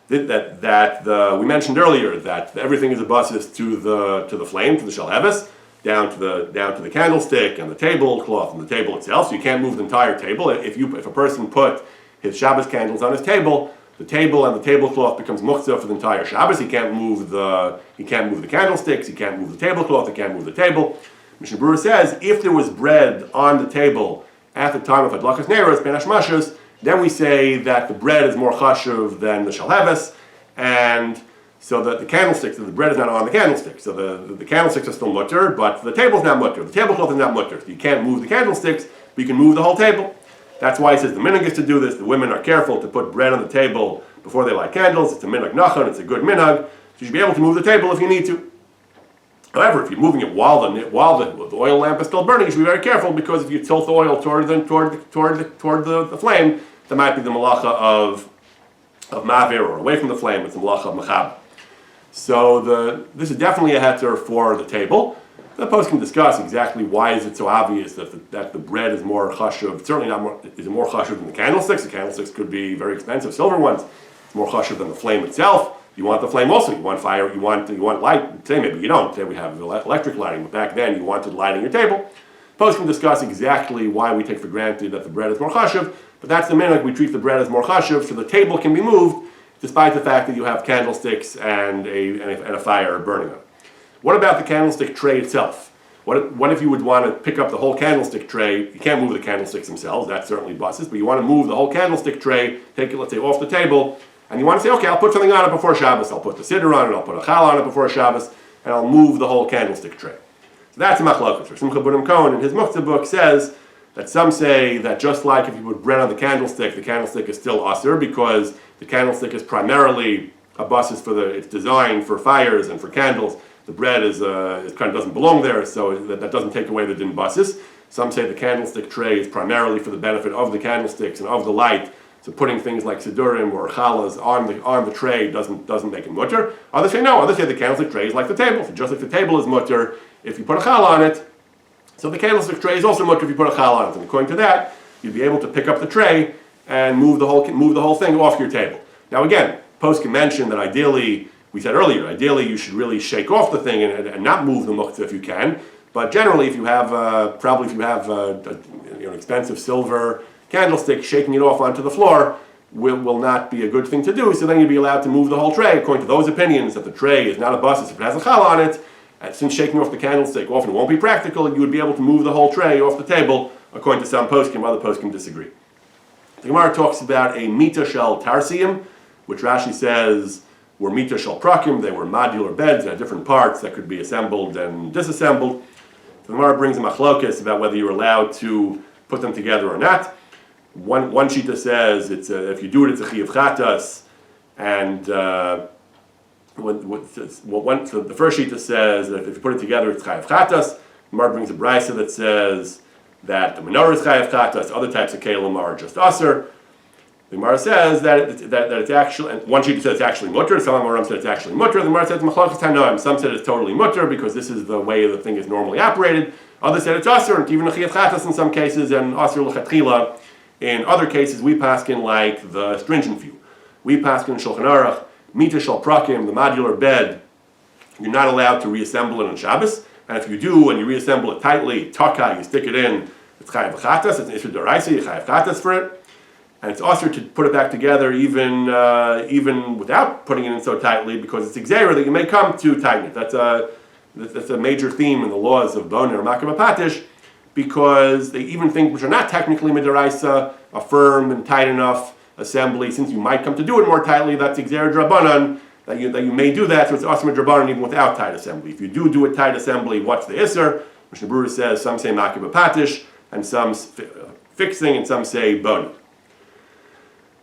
that we mentioned earlier that everything is a basis to the flame, to the shalheves, down to the candlestick and the tablecloth and the table itself. So you can't move the entire table. If a person put his Shabbos candles on his table, the table and the tablecloth becomes muktzah for the entire Shabbos. He can't move the candlesticks. He can't move the tablecloth. He can't move the table. Mishnah Berurah says if there was bread on the table at the time of Hadlakas Neiros Ben Hashmashos, then we say that the bread is more chashuv than the shalheves, and so that the candlesticks, the bread is not on the candlestick. So the candlesticks are still mutter, but the table's not mutter. The tablecloth is not mutter. So you can't move the candlesticks, but you can move the whole table. That's why he says the minhag is to do this. The women are careful to put bread on the table before they light candles. It's a minhag nachon. It's a good minhag. So you should be able to move the table if you need to. However, if you're moving it while the oil lamp is still burning, you should be very careful, because if you tilt the oil toward the flame, there might be the malacha of mavir, or away from the flame. It's the malacha of machab. So this is definitely a heter for the table. The post can discuss exactly why is it so obvious that the bread is more chashuv. Certainly is more chashuv than the candlesticks. The candlesticks could be very expensive silver ones. It's more chashuv than the flame itself. You want the flame also. You want fire. You want light. Today maybe you don't. Today we have electric lighting, but back then you wanted lighting your table. Poskim discuss exactly why we take for granted that the bread is more chashuv, but that's the minute we treat the bread as more chashuv, so the table can be moved, despite the fact that you have candlesticks and a fire burning on it. What about the candlestick tray itself? What if you would want to pick up the whole candlestick tray? You can't move the candlesticks themselves, that's certainly buses, but you want to move the whole candlestick tray, take it, let's say, off the table, and you want to say, okay, I'll put something on it before Shabbos, I'll put the siddur on it, I'll put a chal on it before Shabbos, and I'll move the whole candlestick tray. So that's a machlokes. Simcha Bunim Cohen in his Muktzah book says that some say that just like if you put bread on the candlestick is still asur because the candlestick is primarily a basis it's designed for fires and for candles. The bread is kind of doesn't belong there, so that doesn't take away the din basis. Some say the candlestick tray is primarily for the benefit of the candlesticks and of the light. So putting things like siddurim or chalas on the tray doesn't make it mutter. Others say no. Others say the candlestick tray is like the table. So just like the table is mutter if you put a challah on it, so the candlestick tray is also mutter if you put a challah on it. And according to that, you'd be able to pick up the tray and move the whole thing off your table. Now again, poskim mentioned that ideally, we said earlier, ideally you should really shake off the thing and not move the muktzah if you can. But generally, if you have an expensive silver candlestick, shaking it off onto the floor will not be a good thing to do. So then you'd be allowed to move the whole tray according to those opinions that the tray is not a basis if it has a challah on it. And since shaking off the candlestick often won't be practical, you would be able to move the whole tray off the table according to some poskim. Other poskim disagree. The Gemara talks about a mita shel tarsiim, which Rashi says were mita shel prakim. They were modular beds that had different parts that could be assembled and disassembled. The Gemara brings a machlokes about whether you're allowed to put them together or not. One shita says if you do it, it's a chiyuv chatas, and so the first shita says that if you put it together, it's chayav chatas. The Gemara brings a brisa that says that the menorah is chayav chatas. Other types of kelim are just aser. The Gemara says that it's actually, and one shita says it's actually mutter. Some Amoram said it's actually mutter. The Gemara says machlokes tanoim. Some said it's totally mutter because this is the way the thing is normally operated. Others said it's aser, and even a chiyuv chatas in some cases, and aser l'chatchila. In other cases, we paskin like the stringent view. We paskin Shulchan Aruch, mita shel prakim, the modular bed. You're not allowed to reassemble it on Shabbos, and if you do, and you reassemble it tightly, taka, you stick it in, it's chayav chatas, it's an issur d'oraisa, you chayav chatas for it, and it's also to put it back together even without putting it in so tightly, because it's exera that you may come to tighten it. That's a major theme in the laws of boner or makam patish, because they even think, which are not technically midaraisa, a firm and tight enough assembly, since you might come to do it more tightly, that's exera drabanan, that you may do that, so it's asma drabanan even without tight assembly. If you do a tight assembly, what's the isser? Mishnah Berurah says some say makam patish, and some fixing, and some say bone.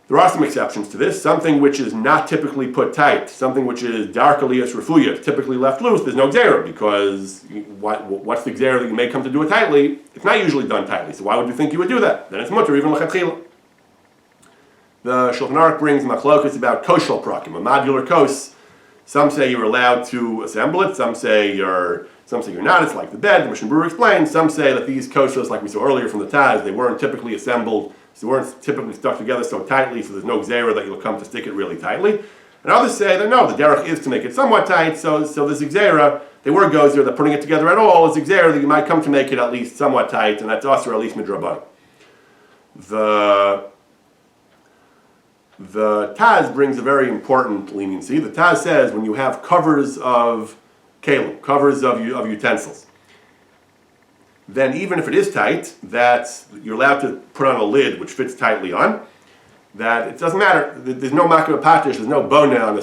There are some exceptions to this. Something which is not typically put tight, something which is darkalias refuya, typically left loose, there's no gzera, because what's the gzera that you may come to do it tightly? It's not usually done tightly, so why would you think you would do that? Then it's mutter, even l'chatchila. The Shulchan Aruch brings machlokas about koshel prakim, a modular kos. Some say you're allowed to assemble it, some say you're not, it's like the bed, the Mishnah Berurah explains. Some say that these koshos, like we saw earlier from the Taz, they weren't typically assembled, so they weren't typically stuck together so tightly, so there's no gzera that you'll come to stick it really tightly. And others say that no, the derech is to make it somewhat tight, so this gzera, they were gozer, that putting it together at all is gzera that you might come to make it at least somewhat tight, and that's us, or at least midrabanan. The Taz brings a very important leniency. The Taz says when you have covers of kelim, covers of utensils, then even if it is tight, that you're allowed to put on a lid which fits tightly on, that it doesn't matter. There's no makam patish, there's no bona on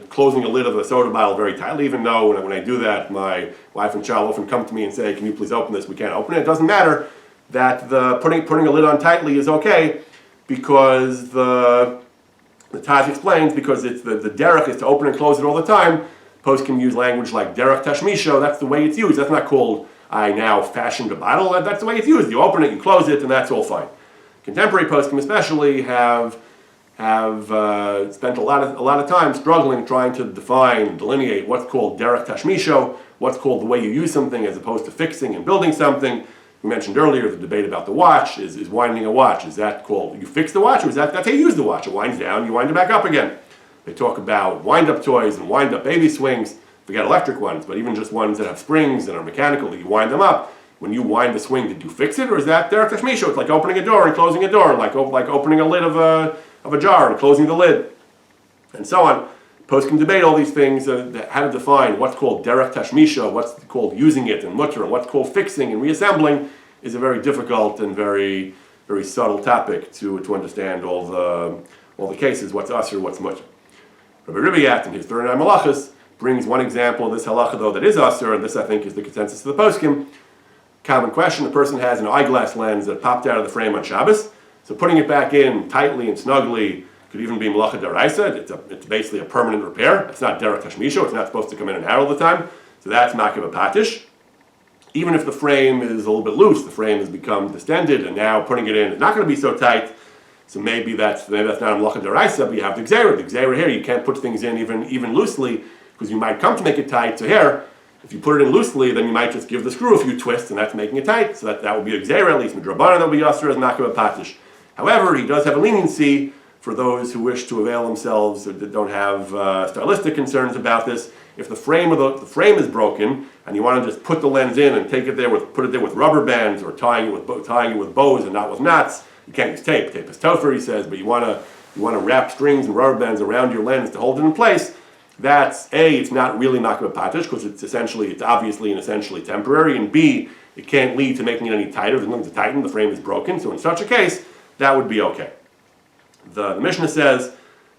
closing a lid of a soda bottle very tightly, even though when I do that, my wife and child often come to me and say, can you please open this? We can't open it. It doesn't matter that the putting a lid on tightly is okay, because the Taz explains, because it's the derech is to open and close it all the time. Post can use language like derech tashmisho, that's the way it's used. That's not called, I now fashioned a bottle, that's the way it's used. You open it, you close it, and that's all fine. Contemporary poskim especially have spent a lot of time struggling trying to delineate what's called derech tashmisho, what's called the way you use something as opposed to fixing and building something. We mentioned earlier the debate about the watch. Is winding a watch, is that called, you fix the watch, or that's how you use the watch? It winds down, you wind it back up again. They talk about wind-up toys and wind-up baby swings. Forget electric ones, but even just ones that have springs and are mechanical, that you wind them up. When you wind the swing, did you fix it, or is that derech tashmisha? It's like opening a door and closing a door, like opening a lid of a jar and closing the lid, and so on. Post can debate all these things, how to define what's called derech tashmisha, what's called using it and mutter, and what's called fixing and reassembling is a very difficult and very, very subtle topic to understand all the cases, what's usher, what's mutter. Rabbi Ribiat, in his 39 Halachos, brings one example of this halacha, though, that is usher, and this, I think, is the consensus of the poskim. Common question, the person has an eyeglass lens that popped out of the frame on Shabbos, so putting it back in tightly and snugly could even be malacha deraisa. It's basically a permanent repair. It's not derech tashmisha. It's not supposed to come in and out all the time. So that's makiv patish. Even if the frame is a little bit loose, the frame has become distended, and now putting it in is not going to be so tight. So maybe that's not a malacha deraisa, but you have the gzeira. The gzeira here, you can't put things in even loosely because you might come to make it tight. So here, if you put it in loosely, then you might just give the screw a few twists, and that's making it tight. So that would be a gzeira, at least midrabana, that would be yasser as makiv patish. However, he does have a leniency for those who wish to avail themselves or that don't have stylistic concerns about this. If the frame is broken and you want to just put the lens in and put it there with rubber bands or tying it with bows and not with knots, you can't use tape. Tape is tougher, he says, but you want to wrap strings and rubber bands around your lens to hold it in place. That's A, it's not really makiv patish because it's obviously and essentially temporary, and B, it can't lead to making it any tighter. There's nothing to tighten. The frame is broken, so in such a case, that would be okay. The Mishnah says,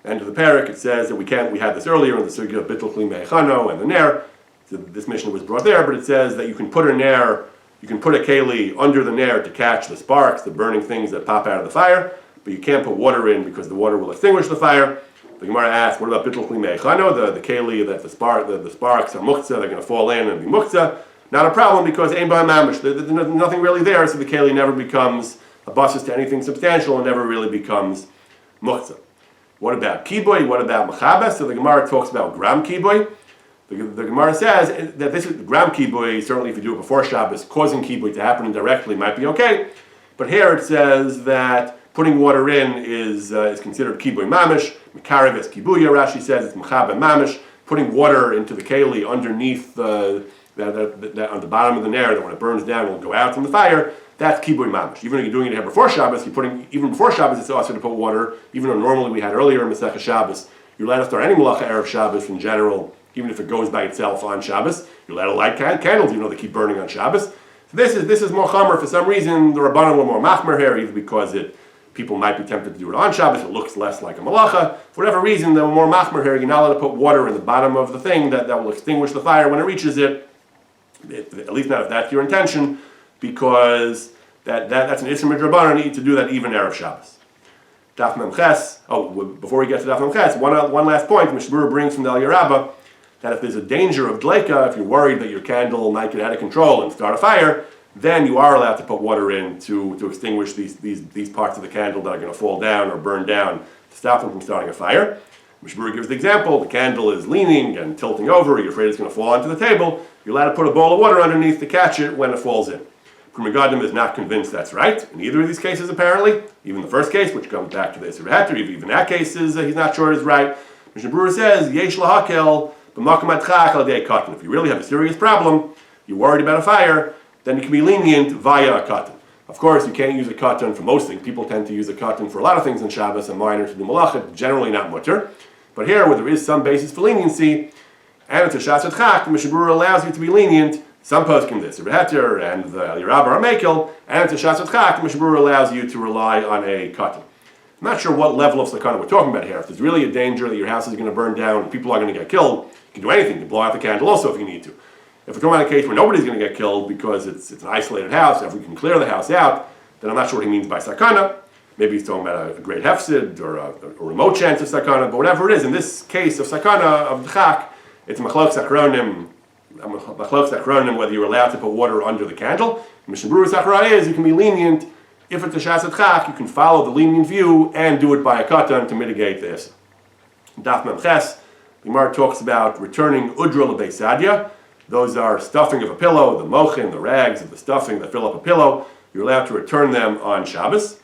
end of the parak, it says that we had this earlier in the sugya of bittul kli meichano and the ner. So this Mishnah was brought there, but it says that you can put a keli under the ner to catch the sparks, the burning things that pop out of the fire, but you can't put water in because the water will extinguish the fire. The Gemara asks, what about bittul kli meichano, the keli that the sparks are muktzah, they're going to fall in and be muktzah? Not a problem because ein b'ha mamish, there's nothing really there, so the keli never becomes a basis to anything substantial and never really becomes muktzah. What about kiboy? What about machabes? So the Gemara talks about gram kiboy. The Gemara says that this is gram kiboy, certainly if you do it before Shabbos, causing kiboy to happen indirectly might be okay. But here it says that putting water in is considered kiboy mamish. Mekarev es kibuya, Rashi says it's machabe mamish. Putting water into the keli underneath on the bottom of the ner, that when it burns down will go out from the fire. That's kiboy mamish. Even if you're doing it here before Shabbos, even before Shabbos, it's also to put water. Even though normally we had earlier in Masechah Shabbos, you're allowed to start any malacha erev Shabbos in general, even if it goes by itself on Shabbos. You're allowed to light candles, they keep burning on Shabbos. So this is more chamer. For some reason, the Rabbanan were more machmer here, either because people might be tempted to do it on Shabbos. It looks less like a malacha. For whatever reason, they were more machmer here. You're not allowed to put water in the bottom of the thing that will extinguish the fire when it reaches it. At least not if that's your intention, because that's an Isser Midrabanan, you need to do that even Erev Shabbos. Daf Memches, before we get to Daf Memches, one last point, Mishmur brings from the Aliyah Rabbah, that if there's a danger of dleika, if you're worried that your candle might get out of control and start a fire, then you are allowed to put water in to extinguish these parts of the candle that are going to fall down or burn down to stop them from starting a fire. Mishmur gives the example, the candle is leaning and tilting over, you're afraid it's going to fall onto the table, you're allowed to put a bowl of water underneath to catch it when it falls in. Megadim is not convinced that's right in either of these cases, apparently. Even the first case, which comes back to the Isser V'Heter, even that case is he's not sure is right. Mishnah Berurah says, Yesh lahakel b'makom adchak al dei katan. If you really have a serious problem, you're worried about a fire, then you can be lenient via a katan. Of course, you can't use a katan for most things. People tend to use a katan for a lot of things in Shabbos and minor to do malacha, generally not mutter. But here, where there is some basis for leniency, and it's a shas adchak, the Mishnah Berurah allows you to be lenient. Some poskim this, Reheter and the Aliyah Rabbah are Mekel, and it's a Shas Chak, the Mishnah Berurah allows you to rely on a katan. I'm not sure what level of sakana we're talking about here. If there's really a danger that your house is going to burn down and people are going to get killed, you can do anything. You can blow out the candle also if you need to. If we're talking about a case where nobody's going to get killed because it's an isolated house, if we can clear the house out, then I'm not sure what he means by sakana. Maybe he's talking about a great hefsid or a remote chance of sakana, but whatever it is, in this case of sakana, of dchak, it's machlok sakronim, whether you're allowed to put water under the candle. Mishnah Berurah's hachra is you can be lenient. If it's a shas adchak, you can follow the lenient view and do it by a katan to mitigate this. Daf Memches, the Gemara talks about returning udra lebeis. Those are stuffing of a pillow, the mochin, the rags of the stuffing that fill up a pillow. You're allowed to return them on Shabbos.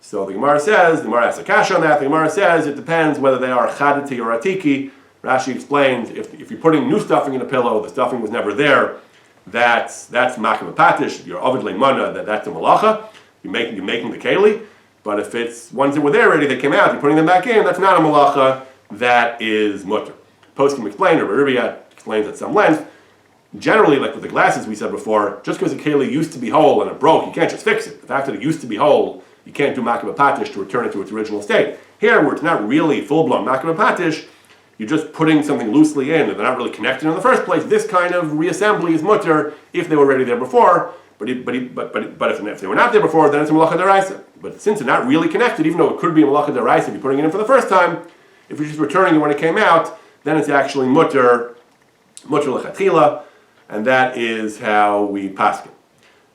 So the Gemara asks a kasha on that. The Gemara says it depends whether they are chadati or atiki. Rashi explains if you're putting new stuffing in a pillow, the stuffing was never there. That's makim patish. If you're ovid leimana, that's a malacha. You're making the keli. But if it's ones that were there already, they came out, you're putting them back in, that's not a malacha. That is mutter. Poskim explain, or Ribiyat explains at some length. Generally, like with the glasses we said before, just because a keli used to be whole and it broke, you can't just fix it. The fact that it used to be whole, you can't do makim patish to return it to its original state. Here, where it's not really full-blown makim patish, you're just putting something loosely in and they're not really connected in the first place. This kind of reassembly is mutter if they were already there before. But if they were not there before, then it's a malacha deraisa. But since they're not really connected, even though it could be a malacha deraisa if you're putting it in for the first time, if you're just returning it when it came out, then it's actually mutter lechatchila, and that is how we paskin.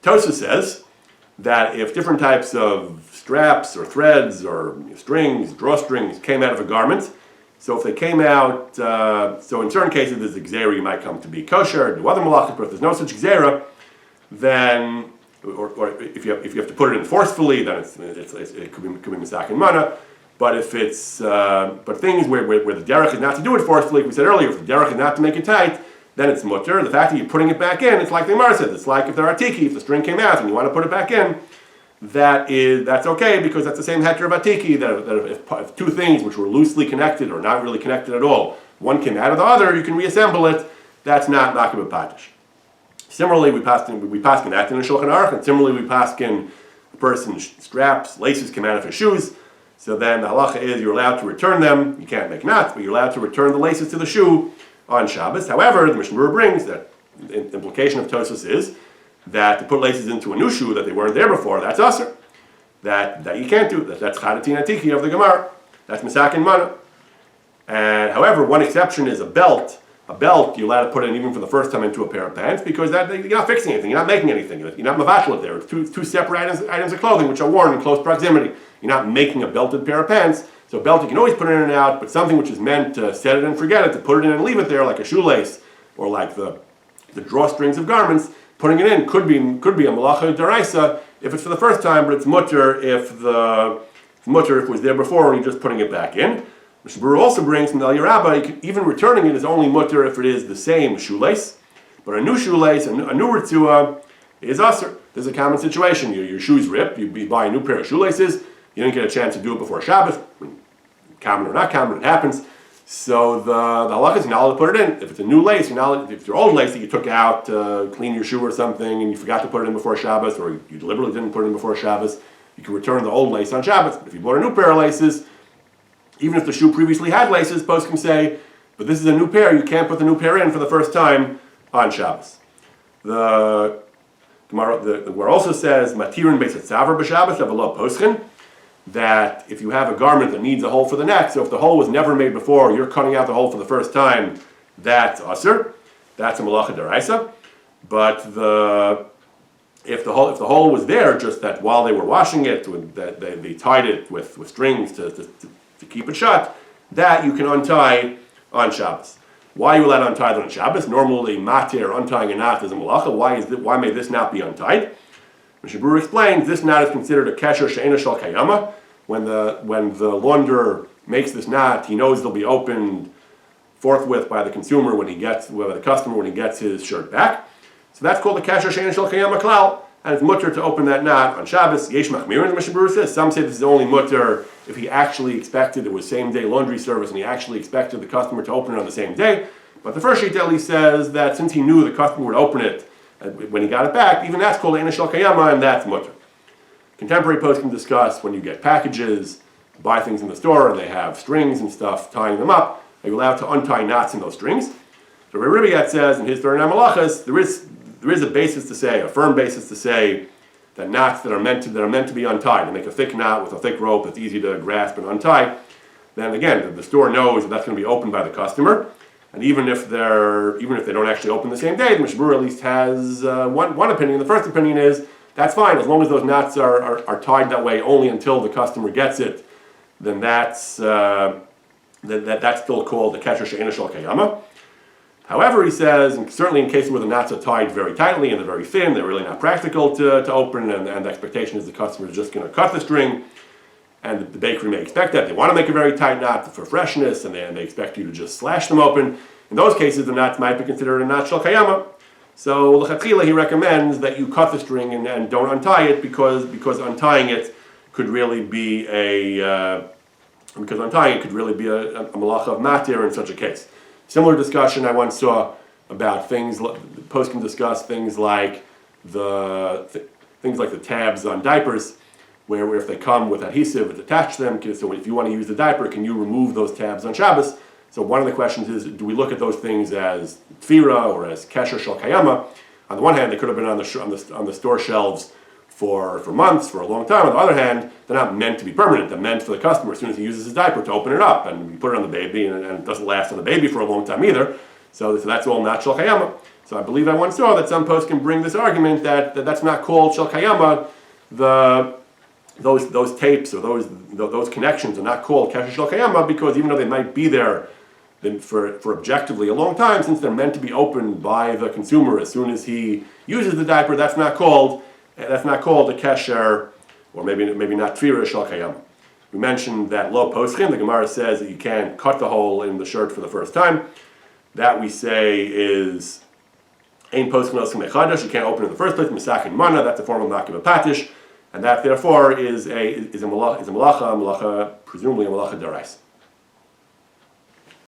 Tosa says that if different types of straps or threads or strings, drawstrings came out of a garment, so if they came out, so in certain cases there's a gzera, you might come to be kosher, do other malachas, but if there's no such gzera, then, or if you have to put it in forcefully, then it could be misak and mana. But if it's but things where the derech is not to do it forcefully, like we said earlier, if the derech is not to make it tight, then it's mutter. The fact that you're putting it back in, it's like the Gemara says. It's like if they're atiki, if the string came out and you want to put it back in, that's okay because that's the same heter of atiki. That if two things which were loosely connected or not really connected at all, one came out of the other, you can reassemble it. That's not makim patish. Similarly, we pass in that in the Shulchan Aruch, and similarly we pass in a person's straps, laces come out of his shoes. So then the halacha is you're allowed to return them. You can't make knots, but you're allowed to return the laces to the shoe on Shabbos. However, the Mishnah Berurah brings that the implication of Tosfos is that to put laces into a new shoe that they weren't there before, that's usher. That you can't do. That's chadatin atiki of the Gemara. That's misak and mana. And however, one exception is a belt. A belt, you're allowed to put it in even for the first time into a pair of pants because you're not fixing anything, you're not making anything, you're not mavashal it there. It's two separate items of clothing which are worn in close proximity. You're not making a belted pair of pants. So a belt you can always put it in and out, but something which is meant to set it and forget it, to put it in and leave it there like a shoelace or like the drawstrings of garments, putting it in could be a malacha deraisa if it's for the first time, but it's mutter if it was there before and you're just putting it back in. Mishnah Berurah also brings from the Aliyah Rabbah, even returning it is only mutter if it is the same shoelace, but a new shoelace, a new ritzua, is usher. There's a common situation. Your shoes rip, you buy a new pair of shoelaces, you didn't get a chance to do it before Shabbos, common or not common, it happens. So the halachos, you're not allowed to put it in. If it's a new lace, if it's your old lace that you took out to clean your shoe or something and you forgot to put it in before Shabbos, or you deliberately didn't put it in before Shabbos, you can return the old lace on Shabbos. But if you bought a new pair of laces, even if the shoe previously had laces, post can say, but this is a new pair, you can't put the new pair in for the first time on Shabbos. The Gemara also says, Matirin beis hatzavar b'Shabbos avalo poschen, that if you have a garment that needs a hole for the neck, so if the hole was never made before, you're cutting out the hole for the first time, that's usher. That's a malacha deraisa. But if the hole was there, just that while they were washing it, that they tied it with strings to keep it shut, that you can untie on Shabbos. Why are you allowed to untie them on Shabbos? Normally, matir, untying a knot, is a malacha. Why may this not be untied? Mishnah Berurah explains this knot is considered a kesher she'ena shel kayama. When the launderer makes this knot, he knows they'll be opened forthwith by the consumer by the customer when he gets his shirt back. So that's called a kesher she'ena shel kayama klal, and it's mutter to open that knot on Shabbos. Yesh machmirin, the Mishnah Berurah says. Some say this is only mutter if he actually expected it was same-day laundry service and he actually expected the customer to open it on the same day. But the first sheet at least says that since he knew the customer would open it when he got it back, even that's called Eina Shel Kayama, and that's mutter. Contemporary posts can discuss when you get packages, buy things in the store, and they have strings and stuff tying them up. Are you allowed to untie knots in those strings? So Ribiyat says in his 39 Halachos, there is a basis to say, a firm basis to say, that knots that are meant to be untied, to make a thick knot with a thick rope that's easy to grasp and untie, then again the store knows that that's going to be opened by the customer, and even if they don't actually open the same day, the Mishnah Berurah at least has one opinion. The first opinion is that's fine as long as those knots are tied that way only until the customer gets it. Then that's still called the kesher she'ena shel kayama. However, he says, and certainly in cases where the knots are tied very tightly and they're very thin, they're really not practical to open, and the expectation is the customer is just going to cut the string. and the bakery may expect that. They want to make a very tight knot for freshness, and they expect you to just slash them open. In those cases, the knots might be considered a knot shel kayama. So l'chatchila, he recommends that you cut the string and don't untie it because untying it could really be a malacha of matir in such a case. Similar discussion I once saw about things. Poskim discuss things like the tabs on diapers, where if they come with adhesive, it's attached to them. So if you want to use the diaper, can you remove those tabs on Shabbos? So one of the questions is, do we look at those things as tfira or as kesher shel kayama? On the one hand, they could have been on the store shelves for months, for a long time. On the other hand, they're not meant to be permanent. They're meant for the customer as soon as he uses his diaper to open it up, and you put it on the baby, and it doesn't last on the baby for a long time either. So that's all not shel kayama. So I believe I once saw that some posts can bring this argument that that's not called shel kayama. Those tapes or those connections are not called kesher shel kayama because even though they might be there for objectively a long time, since they're meant to be opened by the consumer as soon as he uses the diaper, that's not called a kesher, or maybe not tfira shel kayama. We mentioned that lo poschin. The Gemara says that you can't cut the hole in the shirt for the first time. That we say is ein poschin osim echadash. You can't open it in the first place. Misakin mana. That's a form of makiv patish, and that therefore is a malacha, presumably a malacha darais.